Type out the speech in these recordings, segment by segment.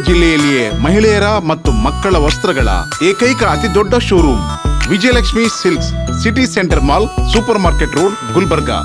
ಜಿಲ್ಲೆಯಲ್ಲಿಯೇ ಮಹಿಳೆಯರ ಮತ್ತು ಮಕ್ಕಳ ವಸ್ತ್ರಗಳ ಏಕೈಕ ಅತಿ ದೊಡ್ಡ showroom Vijayalakshmi silks, city centre mall, super market road, Gulbarga.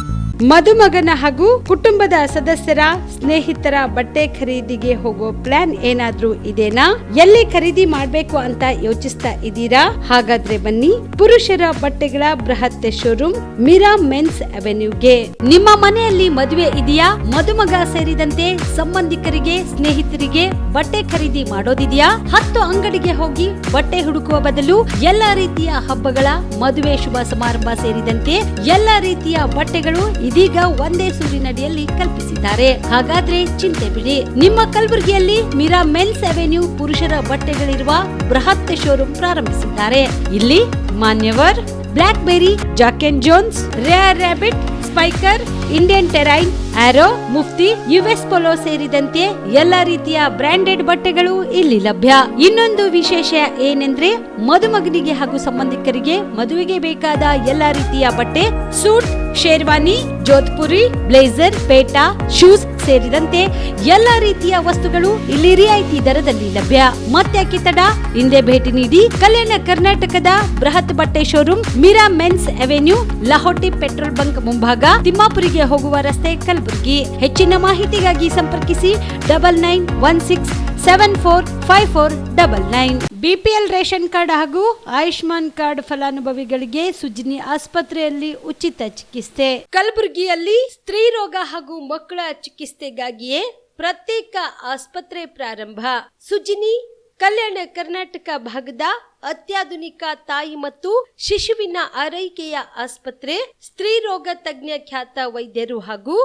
ಮದುಮಗನ ಹಾಗೂ ಕುಟುಂಬದ ಸದಸ್ಯರ ಸ್ನೇಹಿತರ ಬಟ್ಟೆ ಖರೀದಿಗೆ ಹೋಗೋ ಪ್ಲಾನ್ ಏನಾದ್ರೂ ಇದೆನಾ? ಎಲ್ಲಿ ಖರೀದಿ ಮಾಡ್ಬೇಕು ಅಂತ ಯೋಚಿಸ್ತಾ ಇದ್ದೀರಾ? ಹಾಗಾದ್ರೆ ಬನ್ನಿ ಪುರುಷರ ಬಟ್ಟೆಗಳ ಬೃಹತ್ ಶೋರೂಮ್ ಮೀರಾ ಮೆನ್ಸ್ ಅವೆನ್ಯೂಗೆ. ನಿಮ್ಮ ಮನೆಯಲ್ಲಿ ಮದುವೆ ಇದೆಯಾ? ಮದುಮಗ ಸೇರಿದಂತೆ ಸಂಬಂಧಿಕರಿಗೆ, ಸ್ನೇಹಿತರಿಗೆ ಬಟ್ಟೆ ಖರೀದಿ ಮಾಡೋದಿದೆಯಾ? 10 ಅಂಗಡಿಗೆ ಹೋಗಿ ಬಟ್ಟೆ ಹುಡುಕುವ ಬದಲು ಎಲ್ಲಾ ರೀತಿಯ ಹಬ್ಬಗಳ, ಮದುವೆ, ಶುಭ ಸಮಾರಂಭ ಸೇರಿದಂತೆ ಎಲ್ಲಾ ರೀತಿಯ ಬಟ್ಟೆಗಳು ಇದೀಗ ಒಂದೇ ಸೂರಿನಡಿಯಲ್ಲಿ ಕಲ್ಪಿಸಿದ್ದಾರೆ. ಹಾಗಾದ್ರೆ ಚಿಂತೆ ಬಿಡಿ, ನಿಮ್ಮ ಕಲಬುರಗಿಯಲ್ಲಿ ಮೀರಾ ಮೆನ್ಸ್ ಅವೆನ್ಯೂ ಪುರುಷರ ಬಟ್ಟೆಗಳಿರುವ ಬೃಹತ್ ಶೋರೂಮ್ ಪ್ರಾರಂಭಿಸಿದ್ದಾರೆ. ಇಲ್ಲಿ Manyavar, Blackberry, Jack and Jones, Rare Rabbit, Spykar, Indian Terrain, Arrow, Mufti, US Polo ಸೇರಿದಂತೆ ಎಲ್ಲಾ ರೀತಿಯ ಬ್ರಾಂಡೆಡ್ ಬಟ್ಟೆಗಳು ಇಲ್ಲಿ ಲಭ್ಯ. ಇನ್ನೊಂದು ವಿಶೇಷ ಏನೆಂದ್ರೆ ಮದುಮಗನಿಗೆ ಹಾಗೂ ಸಂಬಂಧಿಕರಿಗೆ ಮದುವೆಗೆ ಬೇಕಾದ ಎಲ್ಲಾ ರೀತಿಯ ಬಟ್ಟೆ, ಸೂಟ್, ಶೇರ್ವಾನಿ, ಜೋಧ್ಪುರಿ, ಬ್ಲೇಸರ್, ಪೇಟಾ, ಶೂಸ್ ಸೇರಿದಂತೆ ಎಲ್ಲಾ ರೀತಿಯ ವಸ್ತುಗಳು ಇಲ್ಲಿ ರಿಯಾಯಿತಿ ದರದಲ್ಲಿ ಲಭ್ಯ. ಮತ್ತೆ ತಡ, ಹಿಂದೆ ಭೇಟಿ ನೀಡಿ ಕಲ್ಯಾಣ ಕರ್ನಾಟಕದ ಬೃಹತ್ ಬಟ್ಟೆ showroom Meera men's avenue, Lahoti petrol bunk ಮುಂಭಾಗ, ತಿಮ್ಮಾಪುರಿಗೆ ಹೋಗುವ ರಸ್ತೆ, ಕಲಬುರಗಿ. ಹೆಚ್ಚಿನ ಮಾಹಿತಿಗಾಗಿ ಸಂಪರ್ಕಿಸಿ 9916745499. ಬಿಪಿಎಲ್ ರೇಷನ್ ಕಾರ್ಡ್ ಹಾಗೂ ಆಯುಷ್ಮಾನ್ ಕಾರ್ಡ್ ಫಲಾನುಭವಿಗಳಿಗೆ ಸುಜ್ನಿ ಆಸ್ಪತ್ರೆಯಲ್ಲಿ ಉಚಿತ ಚಿಕಿತ್ಸೆ. ಕಲಬುರಗಿಯಲ್ಲಿ ಸ್ತ್ರೀ ರೋಗ ಹಾಗೂ ಮಕ್ಕಳ ಚಿಕಿತ್ಸೆಗಾಗಿಯೇ ಪ್ರತ್ಯೇಕ ಆಸ್ಪತ್ರೆ ಪ್ರಾರಂಭ. ಸುಜ್ನಿ ಕಲ್ಯಾಣ ಕರ್ನಾಟಕ ಭಾಗದ ಅತ್ಯಾಧುನಿಕ ತಾಯಿ ಮತ್ತು ಶಿಶುವಿನ ಆರೈಕೆಯ ಆಸ್ಪತ್ರೆ. ಸ್ತ್ರೀ ರೋಗ ತಜ್ಞ ಖ್ಯಾತ ವೈದ್ಯರು ಹಾಗೂ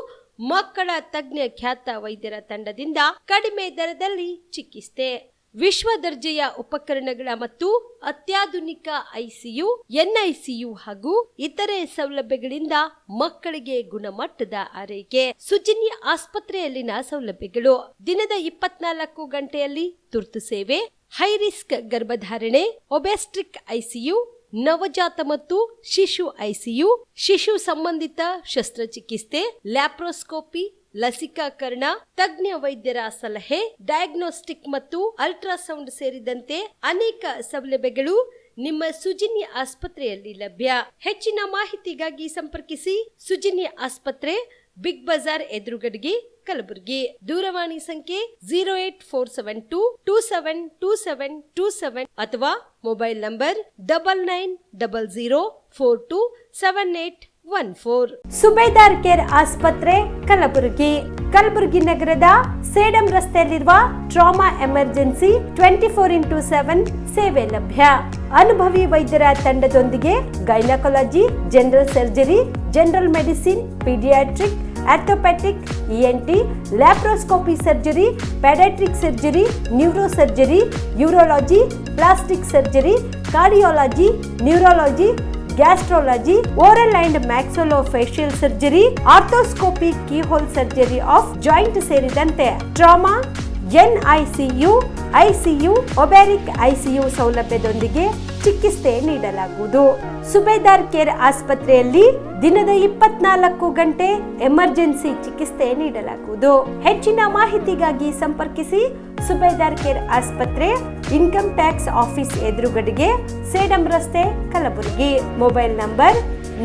ಮಕ್ಕಳ ತಜ್ಞ ಖ್ಯಾತ ವೈದ್ಯರ ತಂಡದಿಂದ ಕಡಿಮೆ ದರದಲ್ಲಿ ಚಿಕಿತ್ಸೆ, ವಿಶ್ವ ದರ್ಜೆಯ ಉಪಕರಣಗಳ ಮತ್ತು ಅತ್ಯಾಧುನಿಕ ಐಸಿಯು, ಎನ್ಐಸಿಯು ಹಾಗೂ ಇತರೆ ಸೌಲಭ್ಯಗಳಿಂದ ಮಕ್ಕಳಿಗೆ ಗುಣಮಟ್ಟದ ಆರೈಕೆ. ಸುಜಿನಿ ಆಸ್ಪತ್ರೆಯಲ್ಲಿನ ಸೌಲಭ್ಯಗಳು: ದಿನದ 24 ಗಂಟೆಯಲ್ಲಿ ತುರ್ತು ಸೇವೆ, ಹೈ ರಿಸ್ಕ್ ಗರ್ಭಧಾರಣೆ, ಒಬೆಸ್ಟ್ರಿಕ್ ಐಸಿಯು, ನವಜಾತ ಮತ್ತು ಶಿಶು ಐಸಿಯು, ಶಿಶು ಸಂಬಂಧಿತ ಶಸ್ತ್ರಚಿಕಿತ್ಸೆ, ಲ್ಯಾಪ್ರೋಸ್ಕೋಪಿ, ಲಸಿಕಾಕರಣ, ತಜ್ಞ ವೈದ್ಯರ ಸಲಹೆ, ಡಯಾಗ್ನೋಸ್ಟಿಕ್ ಮತ್ತು ಅಲ್ಟ್ರಾಸೌಂಡ್ ಸೇರಿದಂತೆ ಅನೇಕ ಸೌಲಭ್ಯಗಳು ನಿಮ್ಮ ಸುಜಿನಿ ಆಸ್ಪತ್ರೆಯಲ್ಲಿ ಲಭ್ಯ. ಹೆಚ್ಚಿನ ಮಾಹಿತಿಗಾಗಿ ಸಂಪರ್ಕಿಸಿ ಸುಜಿನಿ ಆಸ್ಪತ್ರೆ, ಬಿಗ್ ಬಜಾರ್ ಎದುರುಗಡೆಗೆ, ಕಲಬುರಗಿ. ದೂರವಾಣಿ ಸಂಖ್ಯೆ 08472272727 ಅಥವಾ ಮೊಬೈಲ್ ನಂಬರ್ 9900427814. ಸುಬೇದಾರ್ ಕೇರ್ ಆಸ್ಪತ್ರೆ, ಕಲಬುರಗಿ. ಕಲಬುರಗಿ ನಗರದ ಸೇಡಂ ರಸ್ತೆಯಲ್ಲಿರುವ ಟ್ರಾಮಾ ಎಮರ್ಜೆನ್ಸಿ 24x7 ಸೇವೆ ಲಭ್ಯ. ಅನುಭವಿ ವೈದ್ಯರ ತಂಡದೊಂದಿಗೆ gynaecology, general surgery, general medicine, paediatric, orthopaedic, ENT, laparoscopy surgery, paediatric surgery, neuro surgery, urology, plastic surgery, cardiology, neurology, gastrology, oral and maxillofacial surgery, arthroscopy, keyhole surgery of joint ಸೇರಿದಂತೆ trauma, NICU, ICU, obstetric ICU ಸೌಲಭ್ಯದೊಂದಿಗೆ ಚಿಕಿತ್ಸೆ ನೀಡಲಾಗುವುದು. ಸುಬೇದಾರ್ care ಆಸ್ಪತ್ರೆಯಲ್ಲಿ ದಿನದ 24 ಗಂಟೆ emergency ಚಿಕಿತ್ಸೆ ನೀಡಲಾಗುವುದು. ಹೆಚ್ಚಿನ ಮಾಹಿತಿಗಾಗಿ ಸಂಪರ್ಕಿಸಿ ಸುಬೇದಾರ್ ಕೇರ್ ಆಸ್ಪತ್ರೆ, ಇನ್ಕಮ್ ಟ್ಯಾಕ್ಸ್ ಆಫೀಸ್ ಎದುರುಗಡೆಗೆ, ಸೇಡಂ ರಸ್ತೆ, Kalaburagi. Mobile number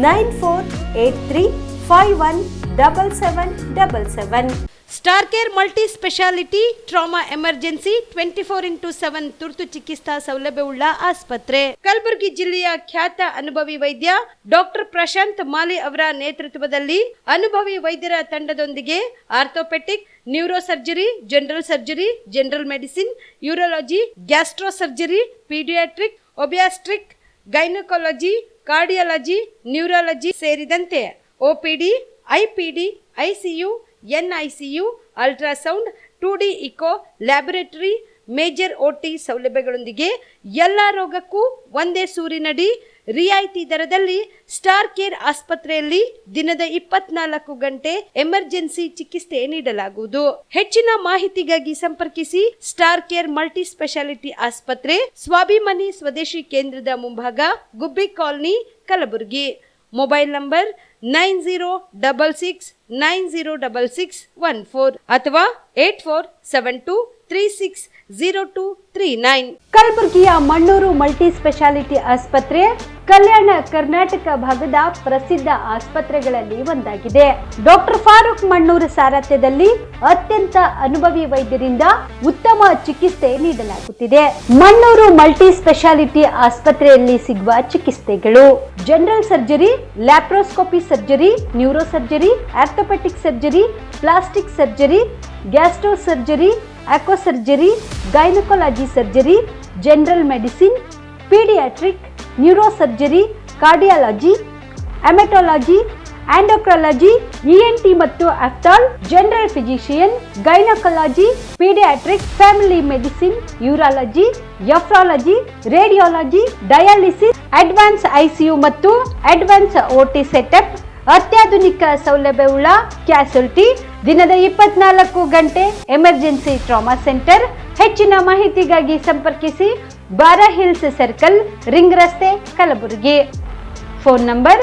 9483517777. Star care multi speciality trauma emergency 24x7 ತುರ್ತು ಚಿಕಿತ್ಸಾ ಸೌಲಭ್ಯವುಳ್ಳ ಆಸ್ಪತ್ರೆ. ಕಲಬುರಗಿ ಜಿಲ್ಲೆಯ ಖ್ಯಾತ ಅನುಭವಿ ವೈದ್ಯ ಡಾಕ್ಟರ್ ಪ್ರಶಾಂತ್ ಮಾಲಿ ಅವರ ನೇತೃತ್ವದಲ್ಲಿ ಅನುಭವಿ ವೈದ್ಯರ ತಂಡದೊಂದಿಗೆ orthopaedic, neuro surgery, general surgery, general medicine, urology, gastro surgery, paediatric, obstetric, gynaecology, cardiology, neurology ಸೇರಿದಂತೆ OPD, IPD, ICU, NICU, ultrasound, 2D echo, laboratory, major OT ಸೌಲಭ್ಯಗಳೊಂದಿಗೆ ಎಲ್ಲಾ ರೋಗಕ್ಕೂ ಒಂದೇ ಸೂರಿನಡಿ ರಿಯಾಯಿತಿ ದರದಲ್ಲಿ ಸ್ಟಾರ್ ಕೇರ್ ಆಸ್ಪತ್ರೆಯಲ್ಲಿ ದಿನದ 24 ಗಂಟೆ ಎಮರ್ಜೆನ್ಸಿ ಚಿಕಿತ್ಸೆ ನೀಡಲಾಗುವುದು. ಹೆಚ್ಚಿನ ಮಾಹಿತಿಗಾಗಿ ಸಂಪರ್ಕಿಸಿ ಸ್ಟಾರ್ ಕೇರ್ ಮಲ್ಟಿ ಸ್ಪೆಷಾಲಿಟಿ ಆಸ್ಪತ್ರೆ, ಸ್ವಾಭಿಮಾನಿ ಸ್ವದೇಶಿ ಕೇಂದ್ರದ ಮುಂಭಾಗ, ಗುಬ್ಬಿ ಕಾಲನಿ, ಕಲಬುರಗಿ. ಮೊಬೈಲ್ ನಂಬರ್ 9066906614 ಅಥವಾ 8472 96360239. ಕಲಬುರಗಿಯ ಮಣ್ಣೂರು ಮಲ್ಟಿ ಸ್ಪೆಷಾಲಿಟಿ ಆಸ್ಪತ್ರೆ ಕಲ್ಯಾಣ ಕರ್ನಾಟಕ ಭಾಗದ ಪ್ರಸಿದ್ಧ ಆಸ್ಪತ್ರೆಗಳಲ್ಲಿ ಒಂದಾಗಿದೆ. ಡಾಕ್ಟರ್ ಫಾರೂಕ್ ಮಣ್ಣೂರು ಸಾರಥ್ಯದಲ್ಲಿ ಅತ್ಯಂತ ಅನುಭವಿ ವೈದ್ಯರಿಂದ ಉತ್ತಮ ಚಿಕಿತ್ಸೆ ನೀಡಲಾಗುತ್ತಿದೆ. ಮಣ್ಣೂರು ಮಲ್ಟಿ ಸ್ಪೆಷಾಲಿಟಿ ಆಸ್ಪತ್ರೆಯಲ್ಲಿ ಸಿಗುವ ಚಿಕಿತ್ಸೆಗಳು: general surgery, laparoscopy surgery, neuro surgery, orthopaedic surgery, plastic surgery, gastro surgery, onco surgery, gynaecology surgery, general medicine, paediatric, neuro surgery, cardiology, haematology, endocrinology, ENT ಮತ್ತು ophthal, general physician, gynaecology, paediatric, family medicine, urology, nephrology, radiology, dialysis, advance ICU ಮತ್ತು advance OT setup, ಅತ್ಯಾಧುನಿಕ ಸೌಲಭ್ಯವುಳ್ಳ ಕ್ಯಾಸುಲಿಟಿ, ದಿನದ 24 ಗಂಟೆ emergency trauma centre. ಹೆಚ್ಚಿನ ಮಾಹಿತಿಗಾಗಿ ಸಂಪರ್ಕಿಸಿ ಬಾರಾ hills circle, ring ರಸ್ತೆ, Kalaburagi. Phone number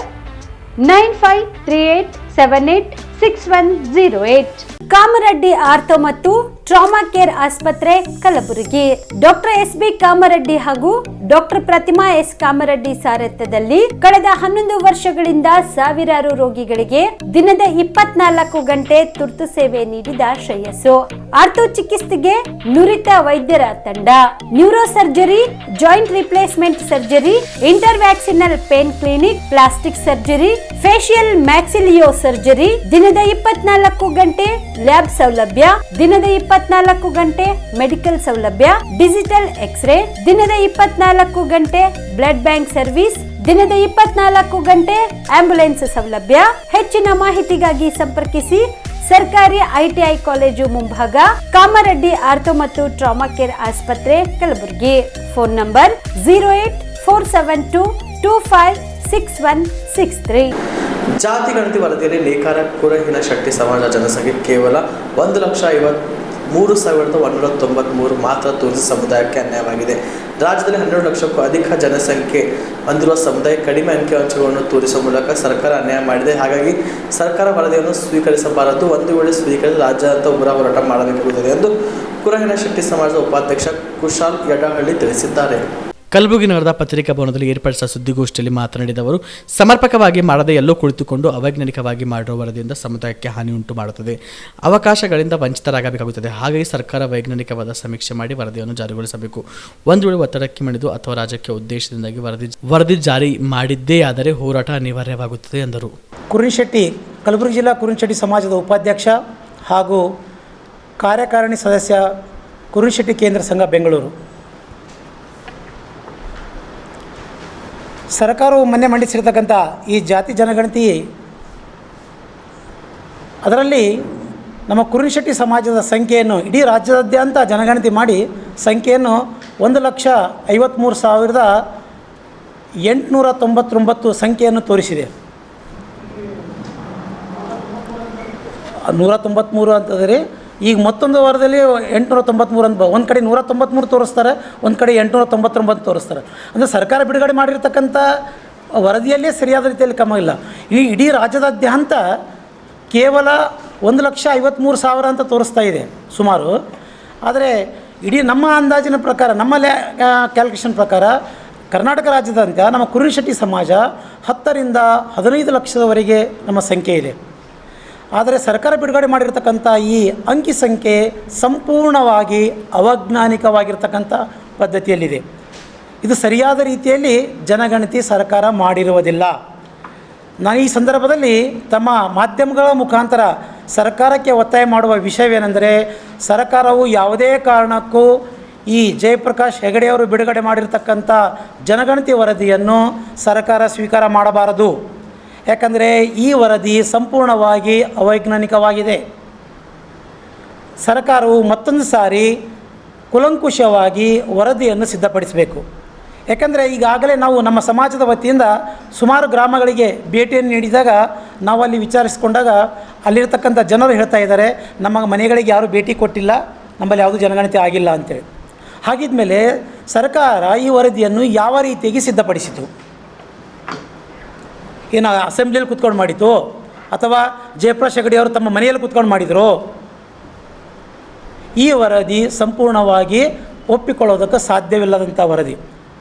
9538786108. Kamareddy ortho ಮತ್ತು ಟ್ರಾಮಾ ಕೇರ್ ಆಸ್ಪತ್ರೆ, ಕಲಬುರಗಿ. ಡಾಕ್ಟರ್ SB ಕಾಮರೆಡ್ಡಿ ಹಾಗೂ ಡಾಕ್ಟರ್ ಪ್ರತಿಮಾ S ಕಾಮರೆಡ್ಡಿ ಸಾರಥ್ಯದಲ್ಲಿ ಕಳೆದ 11 ವರ್ಷಗಳಿಂದ ಸಾವಿರಾರು ರೋಗಿಗಳಿಗೆ ದಿನದ 24 ಗಂಟೆ ತುರ್ತು ಸೇವೆ ನೀಡಿದ ಶ್ರೇಯಸ್ಸು. ಆರ್ಥೋ ಚಿಕಿತ್ಸೆಗೆ ನುರಿತ ವೈದ್ಯರ ತಂಡ, neuro surgery, joint replacement surgery, interventional pain clinic, plastic surgery, facial maxillo surgery, ದಿನದ 24 ಗಂಟೆ ಲ್ಯಾಬ್ ಸೌಲಭ್ಯ, ದಿನದ 24 ಗಂಟೆ ಮೆಡಿಕಲ್ ಸೌಲಭ್ಯ, ಡಿಜಿಟಲ್ ಎಕ್ಸ್ರೇ, ದಿನದ 24 ಗಂಟೆ ಬ್ಲಡ್ ಬ್ಯಾಂಕ್ ಸರ್ವಿಸ್, ದಿನದ 24 ಗಂಟೆ ಆಂಬ್ಯುಲೆನ್ಸ್ ಸೌಲಭ್ಯ. ಹೆಚ್ಚಿನ ಮಾಹಿತಿಗಾಗಿ ಸಂಪರ್ಕಿಸಿ ಸರ್ಕಾರಿ ITI ಕಾಲೇಜು ಮುಂಭಾಗ, ಕಾಮರೆಡ್ಡಿ ಆರ್ಥೋ ಮತ್ತು ಟ್ರಾಮಾ ಕೇರ್ ಆಸ್ಪತ್ರೆ, ಕಲಬುರಗಿ. Phone number 08472256163. ಜಾತಿ ಗಣತಿ ವರದಿಯಲ್ಲಿ ನೇಕಾರ ಕುರಹಿನ ಶೆಟ್ಟಿ ಸಮಾಜ ಜನಸಂಖ್ಯೆ ಕೇವಲ 1,53,193 ಮಾತ್ರ ತೋರಿಸಿ ಸಮುದಾಯಕ್ಕೆ ಅನ್ಯಾಯವಾಗಿದೆ. ರಾಜ್ಯದಲ್ಲಿ 12 ಲಕ್ಷಕ್ಕೂ ಅಧಿಕ ಜನಸಂಖ್ಯೆ ಹೊಂದಿರುವ ಸಮುದಾಯ ಕಡಿಮೆ ಅಂಕಿಅಂಶಗಳನ್ನು ತೋರಿಸುವ ಮೂಲಕ ಸರ್ಕಾರ ಅನ್ಯಾಯ ಮಾಡಿದೆ. ಹಾಗಾಗಿ ಸರ್ಕಾರ ವರದಿಯನ್ನು ಸ್ವೀಕರಿಸಬಾರದು. ಒಂದು ವೇಳೆ ಸ್ವೀಕರಿಸಿ ರಾಜ್ಯಾದ್ಯಂತ ಉಗ್ರ ಹೋರಾಟ ಮಾಡಬೇಕಾಗುತ್ತದೆ ಎಂದು ಕುರಹಿನ ಶೆಟ್ಟಿ ಸಮಾಜದ ಉಪಾಧ್ಯಕ್ಷ ಕುಶಾಲ್ ಯಡಹಳ್ಳಿ ತಿಳಿಸಿದ್ದಾರೆ. ಕಲಬುರಗಿ ನಗರದ ಪತ್ರಿಕಾ ಭವನದಲ್ಲಿ ಏರ್ಪಡಿಸಿದ ಸುದ್ದಿಗೋಷ್ಠಿಯಲ್ಲಿ ಮಾತನಾಡಿದ ಅವರು, ಸಮರ್ಪಕವಾಗಿ ಮಾಡದೆ ಎಲ್ಲೋ ಕುಳಿತುಕೊಂಡು ಅವೈಜ್ಞಾನಿಕವಾಗಿ ಮಾಡಿರುವ ವರದಿಯಿಂದ ಸಮುದಾಯಕ್ಕೆ ಹಾನಿ ಉಂಟು ಮಾಡುತ್ತದೆ, ಅವಕಾಶಗಳಿಂದ ವಂಚಿತರಾಗಬೇಕಾಗುತ್ತದೆ. ಹಾಗಾಗಿ ಸರ್ಕಾರ ವೈಜ್ಞಾನಿಕವಾದ ಸಮೀಕ್ಷೆ ಮಾಡಿ ವರದಿಯನ್ನು ಜಾರಿಗೊಳಿಸಬೇಕು. ಒಂದು ವೇಳೆ ಒತ್ತಡಕ್ಕೆ ಮಣಿದು ಅಥವಾ ರಾಜಕೀಯ ಉದ್ದೇಶದಿಂದಾಗಿ ವರದಿ ಜಾರಿ ಮಾಡಿದ್ದೇ ಆದರೆ ಹೋರಾಟ ಅನಿವಾರ್ಯವಾಗುತ್ತದೆ ಎಂದರು. ಕುರಿಶೆಟ್ಟಿ, ಕಲಬುರಗಿ ಜಿಲ್ಲಾ ಕುರಿಶೆಟ್ಟಿ ಸಮಾಜದ ಉಪಾಧ್ಯಕ್ಷ ಹಾಗೂ ಕಾರ್ಯಕಾರಿಣಿ ಸದಸ್ಯ, ಕುರಿಶೆಟ್ಟಿ ಕೇಂದ್ರ ಸಂಘ, ಬೆಂಗಳೂರು. ಸರ್ಕಾರವು ಮೊನ್ನೆ ಮಂಡಿಸಿರ್ತಕ್ಕಂಥ ಈ ಜಾತಿ ಜನಗಣತಿ, ಅದರಲ್ಲಿ ನಮ್ಮ ಕುರಿಶೆಟ್ಟಿ ಸಮಾಜದ ಸಂಖ್ಯೆಯನ್ನು ಇಡೀ ರಾಜ್ಯಾದ್ಯಂತ ಜನಗಣತಿ ಮಾಡಿ ಸಂಖ್ಯೆಯನ್ನು 1,53,899 ಸಂಖ್ಯೆಯನ್ನು ತೋರಿಸಿದೆ. 193 ಅಂತಂದರೆ ಈಗ ಮತ್ತೊಂದು ವಾರದಲ್ಲಿ 893 ಅಂತ, ಒಂದು ಕಡೆ 193 ತೋರಿಸ್ತಾರೆ, ಒಂದು ಕಡೆ 899 ತೋರಿಸ್ತಾರೆ. ಅಂದರೆ ಸರ್ಕಾರ ಬಿಡುಗಡೆ ಮಾಡಿರ್ತಕ್ಕಂಥ ವರದಿಯಲ್ಲೇ ಸರಿಯಾದ ರೀತಿಯಲ್ಲಿ ಕ್ರಮ ಇಲ್ಲ. ಈ ಇಡೀ ರಾಜ್ಯದಾದ್ಯಂತ ಕೇವಲ 1,53,000 ಅಂತ ತೋರಿಸ್ತಾ ಇದೆ ಸುಮಾರು. ಆದರೆ ಇಡೀ ನಮ್ಮ ಅಂದಾಜಿನ ಪ್ರಕಾರ, ನಮ್ಮ ಕ್ಯಾಲ್ಕುಲೇಷನ್ ಪ್ರಕಾರ ಕರ್ನಾಟಕ ರಾಜ್ಯದಾದ್ಯಂತ ನಮ್ಮ ಕುರಿಶೆಟ್ಟಿ ಸಮಾಜ 10 ರಿಂದ 15 ಲಕ್ಷದವರೆಗೆ ನಮ್ಮ ಸಂಖ್ಯೆ ಇದೆ. ಆದರೆ ಸರ್ಕಾರ ಬಿಡುಗಡೆ ಮಾಡಿರ್ತಕ್ಕಂಥ ಈ ಅಂಕಿ ಸಂಖ್ಯೆ ಸಂಪೂರ್ಣವಾಗಿ ಅವೈಜ್ಞಾನಿಕವಾಗಿರ್ತಕ್ಕಂಥ ಪದ್ಧತಿಯಲ್ಲಿದೆ. ಇದು ಸರಿಯಾದ ರೀತಿಯಲ್ಲಿ ಜನಗಣತಿ ಸರ್ಕಾರ ಮಾಡಿರುವುದಿಲ್ಲ. ನಾನು ಈ ಸಂದರ್ಭದಲ್ಲಿ ತಮ್ಮ ಮಾಧ್ಯಮಗಳ ಮುಖಾಂತರ ಸರ್ಕಾರಕ್ಕೆ ಒತ್ತಾಯ ಮಾಡುವ ವಿಷಯವೇನೆಂದರೆ, ಸರ್ಕಾರವು ಯಾವುದೇ ಕಾರಣಕ್ಕೂ ಈ ಜಯಪ್ರಕಾಶ್ ಹೆಗಡೆಯವರು ಬಿಡುಗಡೆ ಮಾಡಿರ್ತಕ್ಕಂಥ ಜನಗಣತಿ ವರದಿಯನ್ನು ಸರ್ಕಾರ ಸ್ವೀಕಾರ ಮಾಡಬಾರದು. ಯಾಕಂದರೆ ಈ ವರದಿ ಸಂಪೂರ್ಣವಾಗಿ ಅವೈಜ್ಞಾನಿಕವಾಗಿದೆ. ಸರ್ಕಾರವು ಮತ್ತೊಂದು ಸಾರಿ ಕುಲಂಕುಷವಾಗಿ ವರದಿಯನ್ನು ಸಿದ್ಧಪಡಿಸಬೇಕು. ಯಾಕಂದರೆ ಈಗಾಗಲೇ ನಾವು ನಮ್ಮ ಸಮಾಜದ ವತಿಯಿಂದ ಸುಮಾರು ಗ್ರಾಮಗಳಿಗೆ ಭೇಟಿಯನ್ನು ನೀಡಿದಾಗ ನಾವು ಅಲ್ಲಿ ವಿಚಾರಿಸಿಕೊಂಡಾಗ ಅಲ್ಲಿರ್ತಕ್ಕಂಥ ಜನರು ಹೇಳ್ತಾ ಇದ್ದಾರೆ, ನಮ್ಮ ಮನೆಗಳಿಗೆ ಯಾರೂ ಭೇಟಿ ಕೊಟ್ಟಿಲ್ಲ, ನಮ್ಮಲ್ಲಿ ಯಾವುದೂ ಜನಗಣತಿ ಆಗಿಲ್ಲ ಅಂತೇಳಿ. ಹಾಗಿದ್ಮೇಲೆ ಸರ್ಕಾರ ಈ ವರದಿಯನ್ನು ಯಾವ ರೀತಿಯಾಗಿ ಸಿದ್ಧಪಡಿಸಿತು? ಏನು ಅಸೆಂಬ್ಲಿಯಲ್ಲಿ ಕೂತ್ಕೊಂಡು ಮಾಡಿತು, ಅಥವಾ ಜಯಪ್ರಕಾಶ್ ಹೆಗಡೆ ಅವರು ತಮ್ಮ ಮನೆಯಲ್ಲಿ ಕೂತ್ಕೊಂಡು ಮಾಡಿದರು? ಈ ವರದಿ ಸಂಪೂರ್ಣವಾಗಿ ಒಪ್ಪಿಕೊಳ್ಳೋದಕ್ಕೆ ಸಾಧ್ಯವಿಲ್ಲದಂಥ ವರದಿ.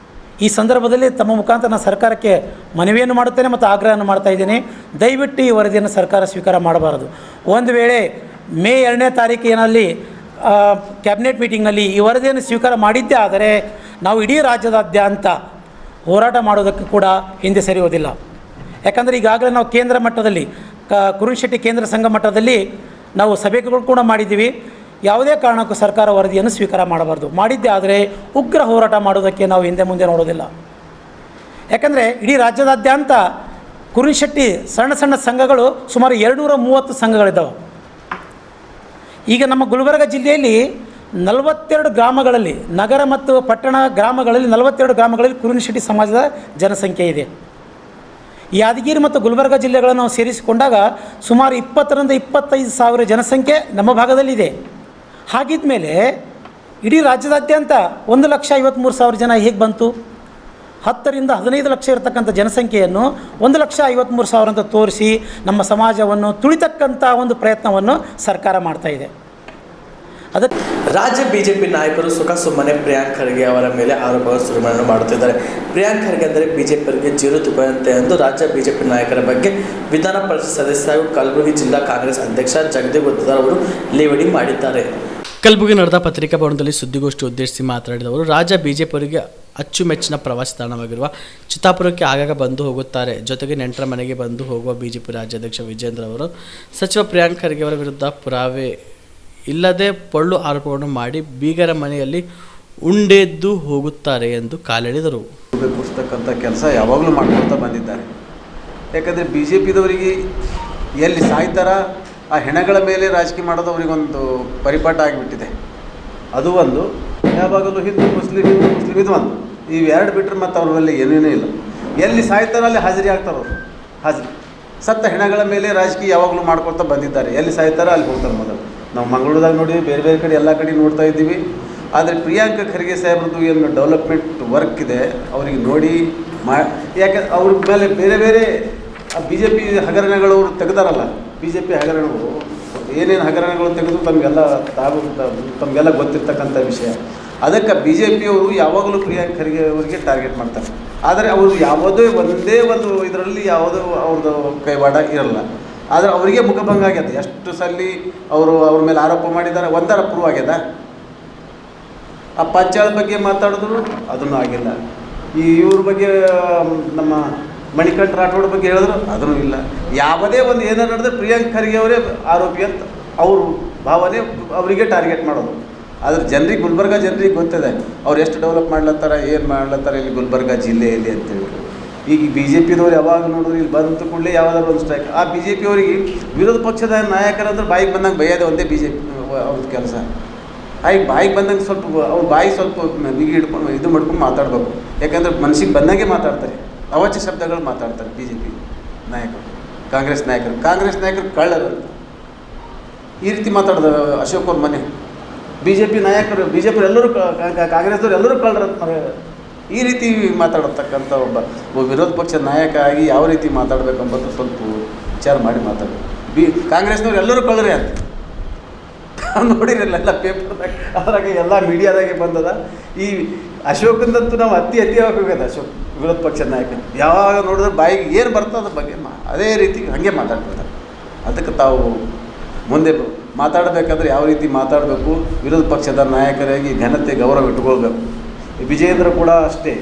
ಈ ಸಂದರ್ಭದಲ್ಲಿ ತಮ್ಮ ಮುಖಾಂತರ ನಾನು ಸರ್ಕಾರಕ್ಕೆ ಮನವಿಯನ್ನು ಮಾಡುತ್ತೇನೆ ಮತ್ತು ಆಗ್ರಹವನ್ನು ಮಾಡ್ತಾ ಇದ್ದೇನೆ. ದಯವಿಟ್ಟು ಈ ವರದಿಯನ್ನು ಸರ್ಕಾರ ಸ್ವೀಕಾರ ಮಾಡಬಾರದು. ಒಂದು ವೇಳೆ ಮೇ 2ನೇ ತಾರೀಕಿನಲ್ಲಿ ಕ್ಯಾಬಿನೆಟ್ ಮೀಟಿಂಗ್ನಲ್ಲಿ ಈ ವರದಿಯನ್ನು ಸ್ವೀಕಾರ ಮಾಡಿದ್ದೇ ಆದರೆ ನಾವು ಇಡೀ ರಾಜ್ಯದಾದ್ಯಂತ ಹೋರಾಟ ಮಾಡೋದಕ್ಕೆ ಕೂಡ ಹಿಂದೆ ಸರಿಯೋದಿಲ್ಲ. ಯಾಕಂದರೆ ಈಗಾಗಲೇ ನಾವು ಕೇಂದ್ರ ಮಟ್ಟದಲ್ಲಿ ಕುರುಶೆಟ್ಟಿ ಕೇಂದ್ರ ಸಂಘ ಮಟ್ಟದಲ್ಲಿ ನಾವು ಸಭೆಗಳು ಕೂಡ ಮಾಡಿದ್ದೀವಿ. ಯಾವುದೇ ಕಾರಣಕ್ಕೂ ಸರ್ಕಾರ ವರದಿಯನ್ನು ಸ್ವೀಕಾರ ಮಾಡಬಾರ್ದು. ಮಾಡಿದ್ದೇ ಆದರೆ ಉಗ್ರ ಹೋರಾಟ ಮಾಡೋದಕ್ಕೆ ನಾವು ಹಿಂದೆ ಮುಂದೆ ನೋಡೋದಿಲ್ಲ. ಯಾಕಂದರೆ ಇಡೀ ರಾಜ್ಯದಾದ್ಯಂತ ಕುರುಶೆಟ್ಟಿ ಸಣ್ಣ ಸಣ್ಣ ಸಂಘಗಳು ಸುಮಾರು 230 ಸಂಘಗಳಿದ್ದಾವೆ. ಈಗ ನಮ್ಮ ಗುಲ್ಬರ್ಗ ಜಿಲ್ಲೆಯಲ್ಲಿ 42 ಗ್ರಾಮಗಳಲ್ಲಿ, ನಗರ ಮತ್ತು ಪಟ್ಟಣ ಗ್ರಾಮಗಳಲ್ಲಿ 42 ಗ್ರಾಮಗಳಲ್ಲಿ ಕುರುಶೆಟ್ಟಿ ಸಮಾಜದ ಜನಸಂಖ್ಯೆ ಇದೆ. ಯಾದಗಿರಿ ಮತ್ತು ಗುಲ್ಬರ್ಗ ಜಿಲ್ಲೆಗಳನ್ನು ನಾವು ಸೇರಿಸಿಕೊಂಡಾಗ ಸುಮಾರು 20ರಿಂದ 25 ಸಾವಿರ ಜನಸಂಖ್ಯೆ ನಮ್ಮ ಭಾಗದಲ್ಲಿದೆ. ಹಾಗಿದ್ದ ಮೇಲೆ ಇಡೀ ರಾಜ್ಯದಾದ್ಯಂತ 1,53,000 ಜನ ಹೇಗೆ ಬಂತು? 10ರಿಂದ 15 ಲಕ್ಷ ಇರತಕ್ಕಂಥ ಜನಸಂಖ್ಯೆಯನ್ನು 1,53,000 ಅಂತ ತೋರಿಸಿ ನಮ್ಮ ಸಮಾಜವನ್ನು ತುಳಿತಕ್ಕಂಥ ಒಂದು ಪ್ರಯತ್ನವನ್ನು ಸರ್ಕಾರ ಮಾಡ್ತಾ ಇದೆ. ಅದಕ್ಕೆ ರಾಜ್ಯ ಬಿಜೆಪಿ ನಾಯಕರು ಸುಖ ಸುಮ್ಮನೆ ಪ್ರಿಯಾಂಕ್ ಖರ್ಗೆ ಅವರ ಮೇಲೆ ಆರೋಪಗಳು ಸುರಿಮಣ್ಣು ಮಾಡುತ್ತಿದ್ದಾರೆ. ಪ್ರಿಯಾಂಕ್ ಖರ್ಗೆ ಅಂದರೆ ಬಿಜೆಪಿಯವರಿಗೆ ಜೀರು ತುಪ್ಪಂತೆ ಎಂದು ರಾಜ್ಯ ಬಿಜೆಪಿ ನಾಯಕರ ಬಗ್ಗೆ ವಿಧಾನ ಪರಿಷತ್ ಸದಸ್ಯ ಹಾಗೂ ಕಲಬುರಗಿ ಜಿಲ್ಲಾ ಕಾಂಗ್ರೆಸ್ ಅಧ್ಯಕ್ಷ ಜಗದೀಪ್ ಗುತ್ತೇದಾರ್ ಅವರು ಲೇವಡಿ ಮಾಡಿದ್ದಾರೆ. ಕಲಬುರಗಿ ನಡೆದ ಪತ್ರಿಕಾ ಭವನದಲ್ಲಿ ಸುದ್ದಿಗೋಷ್ಠಿ ಉದ್ದೇಶಿಸಿ ಮಾತನಾಡಿದವರು, ರಾಜ್ಯ ಬಿಜೆಪಿಯವರಿಗೆ ಅಚ್ಚುಮೆಚ್ಚಿನ ಪ್ರವಾಸಿ ತಾಣವಾಗಿರುವ ಚಿತ್ತಾಪುರಕ್ಕೆ ಆಗಾಗ ಬಂದು ಹೋಗುತ್ತಾರೆ. ಜೊತೆಗೆ ನೆಂಟರ ಮನೆಗೆ ಬಂದು ಹೋಗುವ ಬಿಜೆಪಿ ರಾಜ್ಯಾಧ್ಯಕ್ಷ ವಿಜೇಂದ್ರ ಅವರು ಸಚಿವ ಪ್ರಿಯಾಂಕ್ ಖರ್ಗೆ ಅವರ ವಿರುದ್ಧ ಪುರಾವೆ ಇಲ್ಲದೆ ಪೊಳ್ಳು ಆರೋಪವನ್ನು ಮಾಡಿ ಬೀಗರ ಮನೆಯಲ್ಲಿ ಉಂಡೆದ್ದು ಹೋಗುತ್ತಾರೆ ಎಂದು ಕಾಲೆಳೆದರು. ಪುಸ್ತಕ್ಕಂಥ ಕೆಲಸ ಯಾವಾಗಲೂ ಮಾಡ್ಕೊಳ್ತಾ ಬಂದಿದ್ದಾರೆ. ಯಾಕಂದರೆ ಬಿ ಜೆ ಪಿದವರಿಗೆ ಎಲ್ಲಿ ಸಾಯ್ತಾರ ಆ ಹೆಣಗಳ ಮೇಲೆ ರಾಜಕೀಯ ಮಾಡೋದು ಅವರಿಗೊಂದು ಪರಿಪಾಠ ಆಗಿಬಿಟ್ಟಿದೆ. ಅದು ಒಂದು. ಯಾವಾಗಲೂ ಹಿಂದೂ ಮುಸ್ಲಿಂ ಇದು ಒಂದು. ಇವೆರಡು ಬಿಟ್ಟರೆ ಮತ್ತು ಅವ್ರ ಮೇಲೆ ಏನೇನೂ ಇಲ್ಲ. ಎಲ್ಲಿ ಸಾಯ್ತಾರೋ ಅಲ್ಲಿ ಹಾಜರಿ ಆಗ್ತಾರವ್ರು. ಹಾಜರಿ ಸತ್ತ ಹೆಣಗಳ ಮೇಲೆ ರಾಜಕೀಯ ಯಾವಾಗಲೂ ಮಾಡ್ಕೊಳ್ತಾ ಬಂದಿದ್ದಾರೆ. ಎಲ್ಲಿ ಸಾಯ್ತಾರೋ ಅಲ್ಲಿ ಹೋಗ್ತಾರೆ. ಮೊದಲು ನಾವು ಮಂಗಳೂರದಾಗ ನೋಡಿ, ಬೇರೆ ಬೇರೆ ಕಡೆ ಎಲ್ಲ ಕಡೆ ನೋಡ್ತಾ ಇದ್ದೀವಿ. ಆದರೆ ಪ್ರಿಯಾಂಕ್ ಖರ್ಗೆ ಸಾಹೇಬ್ರದ್ದು ಏನು ಡೆವಲಪ್ಮೆಂಟ್ ವರ್ಕ್ ಇದೆ ಅವರಿಗೆ ನೋಡಿ ಯಾಕೆ ಅವ್ರ ಮೇಲೆ ಬೇರೆ ಬೇರೆ ಬಿ ಜೆ ಪಿ ಹಗರಣಗಳವರು ತೆಗೆದಾರಲ್ಲ. ಬಿ ಜೆ ಪಿ ಹಗರಣಗಳು ಏನೇನು ಹಗರಣಗಳು ತೆಗೆದು ತಮಗೆಲ್ಲ ಗೊತ್ತಿರ್ತಕ್ಕಂಥ ವಿಷಯ. ಅದಕ್ಕೆ ಬಿ ಜೆ ಪಿಯವರು ಯಾವಾಗಲೂ ಪ್ರಿಯಾಂಕ್ ಖರ್ಗೆ ಅವರಿಗೆ ಟಾರ್ಗೆಟ್ ಮಾಡ್ತಾರೆ. ಆದರೆ ಅವರು ಒಂದೇ ಒಂದು ಇದರಲ್ಲಿ ಯಾವುದೋ ಅವ್ರದ್ದು ಕೈವಾಡ ಇರಲ್ಲ. ಆದರೆ ಅವರಿಗೆ ಮುಖಭಂಗ ಆಗ್ಯದ. ಎಷ್ಟು ಸಲ ಅವ್ರ ಮೇಲೆ ಆರೋಪ ಮಾಡಿದ್ದಾರೆ, ಒಂದರ ಪ್ರೂವ್ ಆಗ್ಯದ. ಆ ಪಂಚಾಳ ಬಗ್ಗೆ ಮಾತಾಡಿದ್ರು ಅದನ್ನು ಆಗಿಲ್ಲ. ಇವ್ರ ಬಗ್ಗೆ ನಮ್ಮ ಮಣಿಕಂಠ ರಾಠೋಡ್ ಬಗ್ಗೆ ಹೇಳಿದ್ರು ಅದನ್ನು ಇಲ್ಲ. ಯಾವುದೇ ಒಂದು ಏನಾರು ನಡೆದ್ರೆ ಪ್ರಿಯಾಂಕ್ ಖರ್ಗೆ ಅವರೇ ಆರೋಪಿ ಅಂತ ಅವರು ಭಾವನೆ ಅವರಿಗೆ ಟಾರ್ಗೆಟ್ ಮಾಡೋದು. ಆದರೆ ಜನರಿಗೆ ಗುಲ್ಬರ್ಗ ಜನರಿಗೆ ಗೊತ್ತಿದೆ ಅವ್ರು ಎಷ್ಟು ಡೆವಲಪ್ ಮಾಡ್ಲತ್ತಾರ, ಏನು ಮಾಡ್ಲತ್ತಾರ ಇಲ್ಲಿ ಗುಲ್ಬರ್ಗ ಜಿಲ್ಲೆಯಲ್ಲಿ ಅಂತೇಳಿ. ಈಗ ಬಿ ಜೆ ಪಿದವ್ರು ಯಾವಾಗ ನೋಡಿದ್ರು ಇಲ್ಲಿ ಬಂದ ಕೂಡಲೇ ಯಾವುದಾದ್ರು ಒಂದು ಸ್ಟ್ರೈಕ್. ಆ ಬಿ ಜೆ ಪಿ ಅವರಿಗೆ ವಿರೋಧ ಪಕ್ಷದ ನಾಯಕರಂದ್ರೆ ಬಾಯಿಗೆ ಬಂದಂಗೆ ಬೈಯೋದು ಒಂದೇ ಬಿ ಜೆ ಪಿ ಅವ್ರದ್ದು ಕೆಲಸ. ಬಾಯಿಗೆ ಬಂದಂಗೆ ಸ್ವಲ್ಪ ಅವ್ರ ಬಾಯಿ ಸ್ವಲ್ಪ ಬಿಗಿ ಹಿಡ್ಕೊಂಡು ಇದು ಮಾಡ್ಕೊಂಡು ಮಾತಾಡಬೇಕು. ಯಾಕಂದರೆ ಮನಸ್ಸಿಗೆ ಬಂದಂಗೆ ಮಾತಾಡ್ತಾರೆ, ಅವಾಚ್ಯ ಶಬ್ದಗಳು ಮಾತಾಡ್ತಾರೆ ಬಿ ಜೆ ಪಿ ನಾಯಕರು. ಕಾಂಗ್ರೆಸ್ ನಾಯಕರು ಕಳ್ಳರು ಈ ರೀತಿ ಮಾತಾಡಿದ ಅಶೋಕ್ ಅವ್ರ ಮನೆ. ಬಿ ಜೆ ಪಿ ನಾಯಕರು, ಬಿ ಜೆ ಪಿ ಎಲ್ಲರೂ ಕಾಂಗ್ರೆಸ್ದವ್ರು ಎಲ್ಲರೂ ಕಳ್ಳರು. ಈ ರೀತಿ ಮಾತಾಡತಕ್ಕಂಥ ಒಬ್ಬ ವಿರೋಧ ಪಕ್ಷದ ನಾಯಕ ಆಗಿ ಯಾವ ರೀತಿ ಮಾತಾಡಬೇಕಂಬುದು ಸ್ವಲ್ಪ ವಿಚಾರ ಮಾಡಿ ಮಾತಾಡಬೇಕು. ಕಾಂಗ್ರೆಸ್ನವ್ರು ಎಲ್ಲರೂ ಕಳ್ಳರೇ ಅಂತ ನೋಡಿರಲ್ಲ ಎಲ್ಲ ಪೇಪರ್ದಾಗ, ಅದ್ರಾಗ ಎಲ್ಲ ಮೀಡಿಯಾದಾಗೆ ಬಂದದ. ಈ ಅಶೋಕಂದಂತೂ ನಾವು ಅತಿ ಹೋಗ್ಯದ. ಅಶೋಕ್ ವಿರೋಧ ಪಕ್ಷದ ನಾಯಕ ಯಾವಾಗ ನೋಡಿದ್ರೆ ಬಾಯಿಗೆ ಏನು ಬರ್ತದೆ ಅದ್ರ ಬಗ್ಗೆ ಅದೇ ರೀತಿ ಹಾಗೆ ಮಾತಾಡ್ತಾರೆ. ಅದಕ್ಕೆ ತಾವು ಮುಂದೆ ಮಾತಾಡಬೇಕಾದ್ರೆ ಯಾವ ರೀತಿ ಮಾತಾಡಬೇಕು, ವಿರೋಧ ಪಕ್ಷದ ನಾಯಕರಾಗಿ ಘನತೆ ಗೌರವ ಇಟ್ಕೊಳ್ಬೇಕು. ವಿಜೇಂದ್ರ ಕೂಡ ಅಷ್ಟೇ,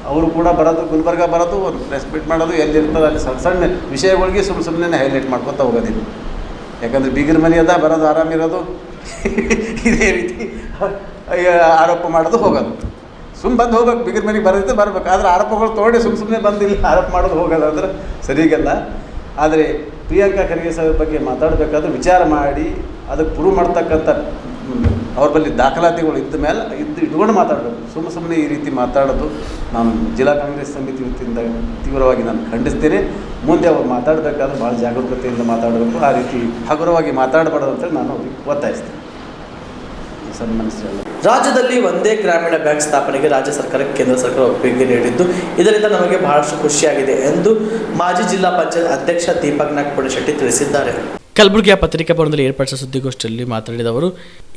ಅವರು ಕೂಡ ಬರೋದು ಗುಲ್ಬರ್ಗ ಬರೋದು, ಒಂದು ಪ್ರೆಸ್ ಮೀಟ್ ಮಾಡೋದು, ಎಲ್ಲಿರ್ತದೆ ಅಲ್ಲಿ ಸಣ್ಣ ಸಣ್ಣ ವಿಷಯಗಳಿಗೆ ಸುಮ್ಮನೆ ಹೈಲೈಟ್ ಮಾಡ್ಕೊತಾ ಹೋಗೋದಿಲ್ಲ. ಯಾಕಂದರೆ ಬೀಗರ ಮನೆ ಅದ, ಬರೋದು ಆರಾಮಿರೋದು, ಇದೇ ರೀತಿ ಆರೋಪ ಮಾಡೋದು ಹೋಗೋದು. ಬಂದು ಹೋಗ್ಬೇಕು, ಬೀಗರ ಮನೆಗೆ ಬರೋದಿದ್ದು ಬರ್ಬೇಕು. ಆದರೆ ಆರೋಪಗಳು ತೊಗೊಂಡು ಸುಮ್ಮನೆ ಬಂದಿಲ್ಲ ಆರೋಪ ಮಾಡೋದು ಹೋಗೋಲ್ಲ ಅಂದ್ರೆ ಸರಿಗಲ್ಲ. ಆದರೆ ಪ್ರಿಯಾಂಕಾ ಖರ್ಗೆ ಸಾಹೇಬ್ರ ಬಗ್ಗೆ ಮಾತಾಡಬೇಕಾದ್ರೆ ವಿಚಾರ ಮಾಡಿ ಅದಕ್ಕೆ ಪ್ರೂವ್ ಮಾಡ್ತಕ್ಕಂಥ ಅವ್ರ ಬಳಿ ದಾಖಲಾತಿಗಳು ಇದ್ದ ಮೇಲೆ ಇಟ್ಕೊಂಡು ಮಾತಾಡಬೇಕು. ಸುಮ್ಮನೆ ಈ ರೀತಿ ಮಾತಾಡೋದು ನಾನು ಜಿಲ್ಲಾ ಕಾಂಗ್ರೆಸ್ ಸಮಿತಿ ವತಿಯಿಂದ ತೀವ್ರವಾಗಿ ನಾನು ಖಂಡಿಸ್ತೇನೆ. ಮುಂದೆ ಅವ್ರು ಮಾತಾಡಬೇಕಾದ್ರೆ ಭಾಳ ಜಾಗರೂಕತೆಯಿಂದ ಮಾತಾಡಬೇಕು. ಆ ರೀತಿ ಹಗುರವಾಗಿ ಮಾತಾಡಬಾರ್ದು ಅಂತೇಳಿ ನಾನು ಅವ್ರಿಗೆ ಒತ್ತಾಯಿಸ್ತೇನೆ. ಸನ್ಮಾನಿಸಿಲ್ಲ. ರಾಜ್ಯದಲ್ಲಿ ಒಂದೇ ಗ್ರಾಮೀಣ ಬ್ಯಾಂಕ್ ಸ್ಥಾಪನೆಗೆ ರಾಜ್ಯ ಸರ್ಕಾರಕ್ಕೆ ಕೇಂದ್ರ ಸರ್ಕಾರ ಒಪ್ಪಿಗೆ ನೀಡಿದ್ದು ಇದರಿಂದ ನಮಗೆ ಬಹಳಷ್ಟು ಖುಷಿಯಾಗಿದೆ ಎಂದು ಮಾಜಿ ಜಿಲ್ಲಾ ಪಂಚಾಯತ್ ಅಧ್ಯಕ್ಷ ದೀಪಕ್ ನಾಗ್ ಪುಣೆಶೆಟ್ಟಿ ತಿಳಿಸಿದ್ದಾರೆ. ಕಲಬುರಗಿಯ ಪತ್ರಿಕಾ ಭವನದಲ್ಲಿ ಏರ್ಪಡಿಸಿದ ಸುದ್ದಿಗೋಷ್ಠಿಯಲ್ಲಿ ಮಾತನಾಡಿದ ಅವರು,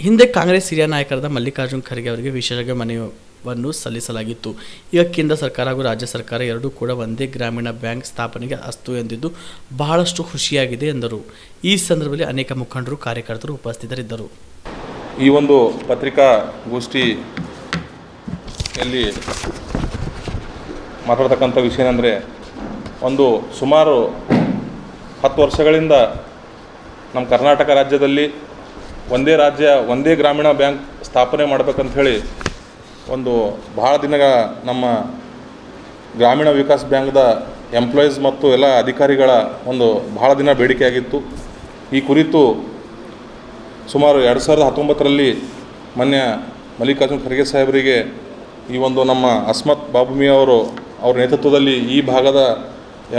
ಹಿಂದೆ ಕಾಂಗ್ರೆಸ್ ಹಿರಿಯ ನಾಯಕರಾದ ಮಲ್ಲಿಕಾರ್ಜುನ್ ಖರ್ಗೆ ಅವರಿಗೆ ವಿಶೇಷ ಮನವಿಯನ್ನು ಸಲ್ಲಿಸಲಾಗಿತ್ತು. ಈಗ ಕೇಂದ್ರ ಸರ್ಕಾರ ಹಾಗೂ ರಾಜ್ಯ ಸರ್ಕಾರ ಎರಡೂ ಕೂಡ ಒಂದೇ ಗ್ರಾಮೀಣ ಬ್ಯಾಂಕ್ ಸ್ಥಾಪನೆಗೆ ಅಸ್ತು ಎಂದಿದ್ದು ಬಹಳಷ್ಟು ಖುಷಿಯಾಗಿದೆ ಎಂದರು. ಈ ಸಂದರ್ಭದಲ್ಲಿ ಅನೇಕ ಮುಖಂಡರು, ಕಾರ್ಯಕರ್ತರು ಉಪಸ್ಥಿತರಿದ್ದರು. ಈ ಒಂದು ಪತ್ರಿಕಾಗೋಷ್ಠಿಯಲ್ಲಿ ಮಾತಾಡ್ತಕ್ಕಂಥ ವಿಷಯ ಏನಂದರೆ, ಸುಮಾರು 10 ವರ್ಷಗಳಿಂದ ನಮ್ಮ ಕರ್ನಾಟಕ ರಾಜ್ಯದಲ್ಲಿ ಒಂದೇ ಗ್ರಾಮೀಣ ಬ್ಯಾಂಕ್ ಸ್ಥಾಪನೆ ಮಾಡಬೇಕಂಥೇಳಿ ಭಾಳ ದಿನ ನಮ್ಮ ಗ್ರಾಮೀಣ ವಿಕಾಸ್ ಬ್ಯಾಂಕ್ದ ಎಂಪ್ಲಾಯೀಸ್ ಮತ್ತು ಎಲ್ಲ ಅಧಿಕಾರಿಗಳ ಭಾಳ ದಿನ ಬೇಡಿಕೆಯಾಗಿತ್ತು. ಈ ಕುರಿತು ಸುಮಾರು 2019ರಲ್ಲಿ ಮಾನ್ಯ ಮಲ್ಲಿಕಾರ್ಜುನ್ ಖರ್ಗೆ ಸಾಹೇಬರಿಗೆ ಈ ನಮ್ಮ ಅಸ್ಮತ್ ಬಾಬುಮಿಯಾ ಅವ್ರ ನೇತೃತ್ವದಲ್ಲಿ ಈ ಭಾಗದ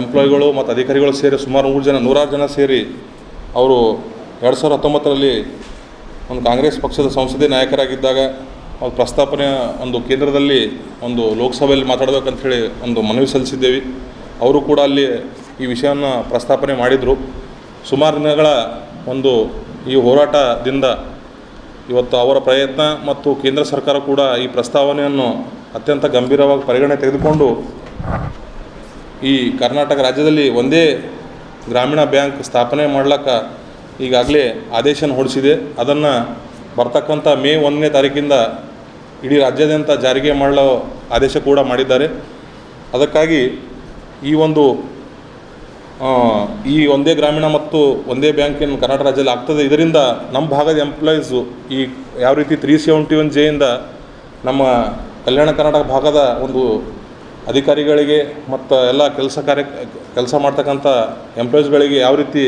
ಎಂಪ್ಲಾಯಿಗಳು ಮತ್ತು ಅಧಿಕಾರಿಗಳು ಸೇರಿ ಸುಮಾರು 100 ಜನ ಸೇರಿ ಅವರು 2019ರಲ್ಲಿ ಕಾಂಗ್ರೆಸ್ ಪಕ್ಷದ ಸಂಸದೀಯ ನಾಯಕರಾಗಿದ್ದಾಗ ಅವ್ರ ಪ್ರಸ್ತಾಪನೆಯ ಕೇಂದ್ರದಲ್ಲಿ ಲೋಕಸಭೆಯಲ್ಲಿ ಮಾತಾಡಬೇಕಂಥೇಳಿ ಮನವಿ ಸಲ್ಲಿಸಿದ್ದೇವೆ. ಅವರು ಕೂಡ ಅಲ್ಲಿ ಈ ವಿಷಯವನ್ನು ಪ್ರಸ್ತಾಪನೆ ಮಾಡಿದರು. ಸುಮಾರು ದಿನಗಳ ಈ ಹೋರಾಟದಿಂದ ಇವತ್ತು ಅವರ ಪ್ರಯತ್ನ ಮತ್ತು ಕೇಂದ್ರ ಸರ್ಕಾರ ಕೂಡ ಈ ಪ್ರಸ್ತಾವನೆಯನ್ನು ಅತ್ಯಂತ ಗಂಭೀರವಾಗಿ ಪರಿಗಣನೆ ತೆಗೆದುಕೊಂಡು ಈ ಕರ್ನಾಟಕ ರಾಜ್ಯದಲ್ಲಿ ಒಂದೇ ಗ್ರಾಮೀಣ ಬ್ಯಾಂಕ್ ಸ್ಥಾಪನೆ ಮಾಡ್ಲಿಕ್ಕೆ ಈಗಾಗಲೇ ಆದೇಶನ ಹೊರಡಿಸಿದೆ. ಅದನ್ನು ಬರ್ತಕ್ಕಂಥ ಮೇ 1ನೇ ತಾರೀಕಿಂದ ಇಡೀ ರಾಜ್ಯಾದ್ಯಂತ ಜಾರಿಗೆ ಮಾಡಲು ಆದೇಶ ಕೂಡ ಮಾಡಿದ್ದಾರೆ. ಅದಕ್ಕಾಗಿ ಈ ಒಂದೇ ಗ್ರಾಮೀಣ ಮತ್ತು ಒಂದೇ ಬ್ಯಾಂಕ್ ಏನು ಕರ್ನಾಟಕ ರಾಜ್ಯದಲ್ಲಿ ಆಗ್ತದೆ, ಇದರಿಂದ ನಮ್ಮ ಭಾಗದ ಎಂಪ್ಲಾಯೀಸು ಈ ಯಾವ ರೀತಿ 371J ಇಂದ ನಮ್ಮ ಕಲ್ಯಾಣ ಕರ್ನಾಟಕ ಭಾಗದ ಅಧಿಕಾರಿಗಳಿಗೆ ಮತ್ತು ಎಲ್ಲ ಕೆಲಸ ಮಾಡ್ತಕ್ಕಂಥ ಎಂಪ್ಲಾಯೀಸ್ಗಳಿಗೆ ಯಾವ ರೀತಿ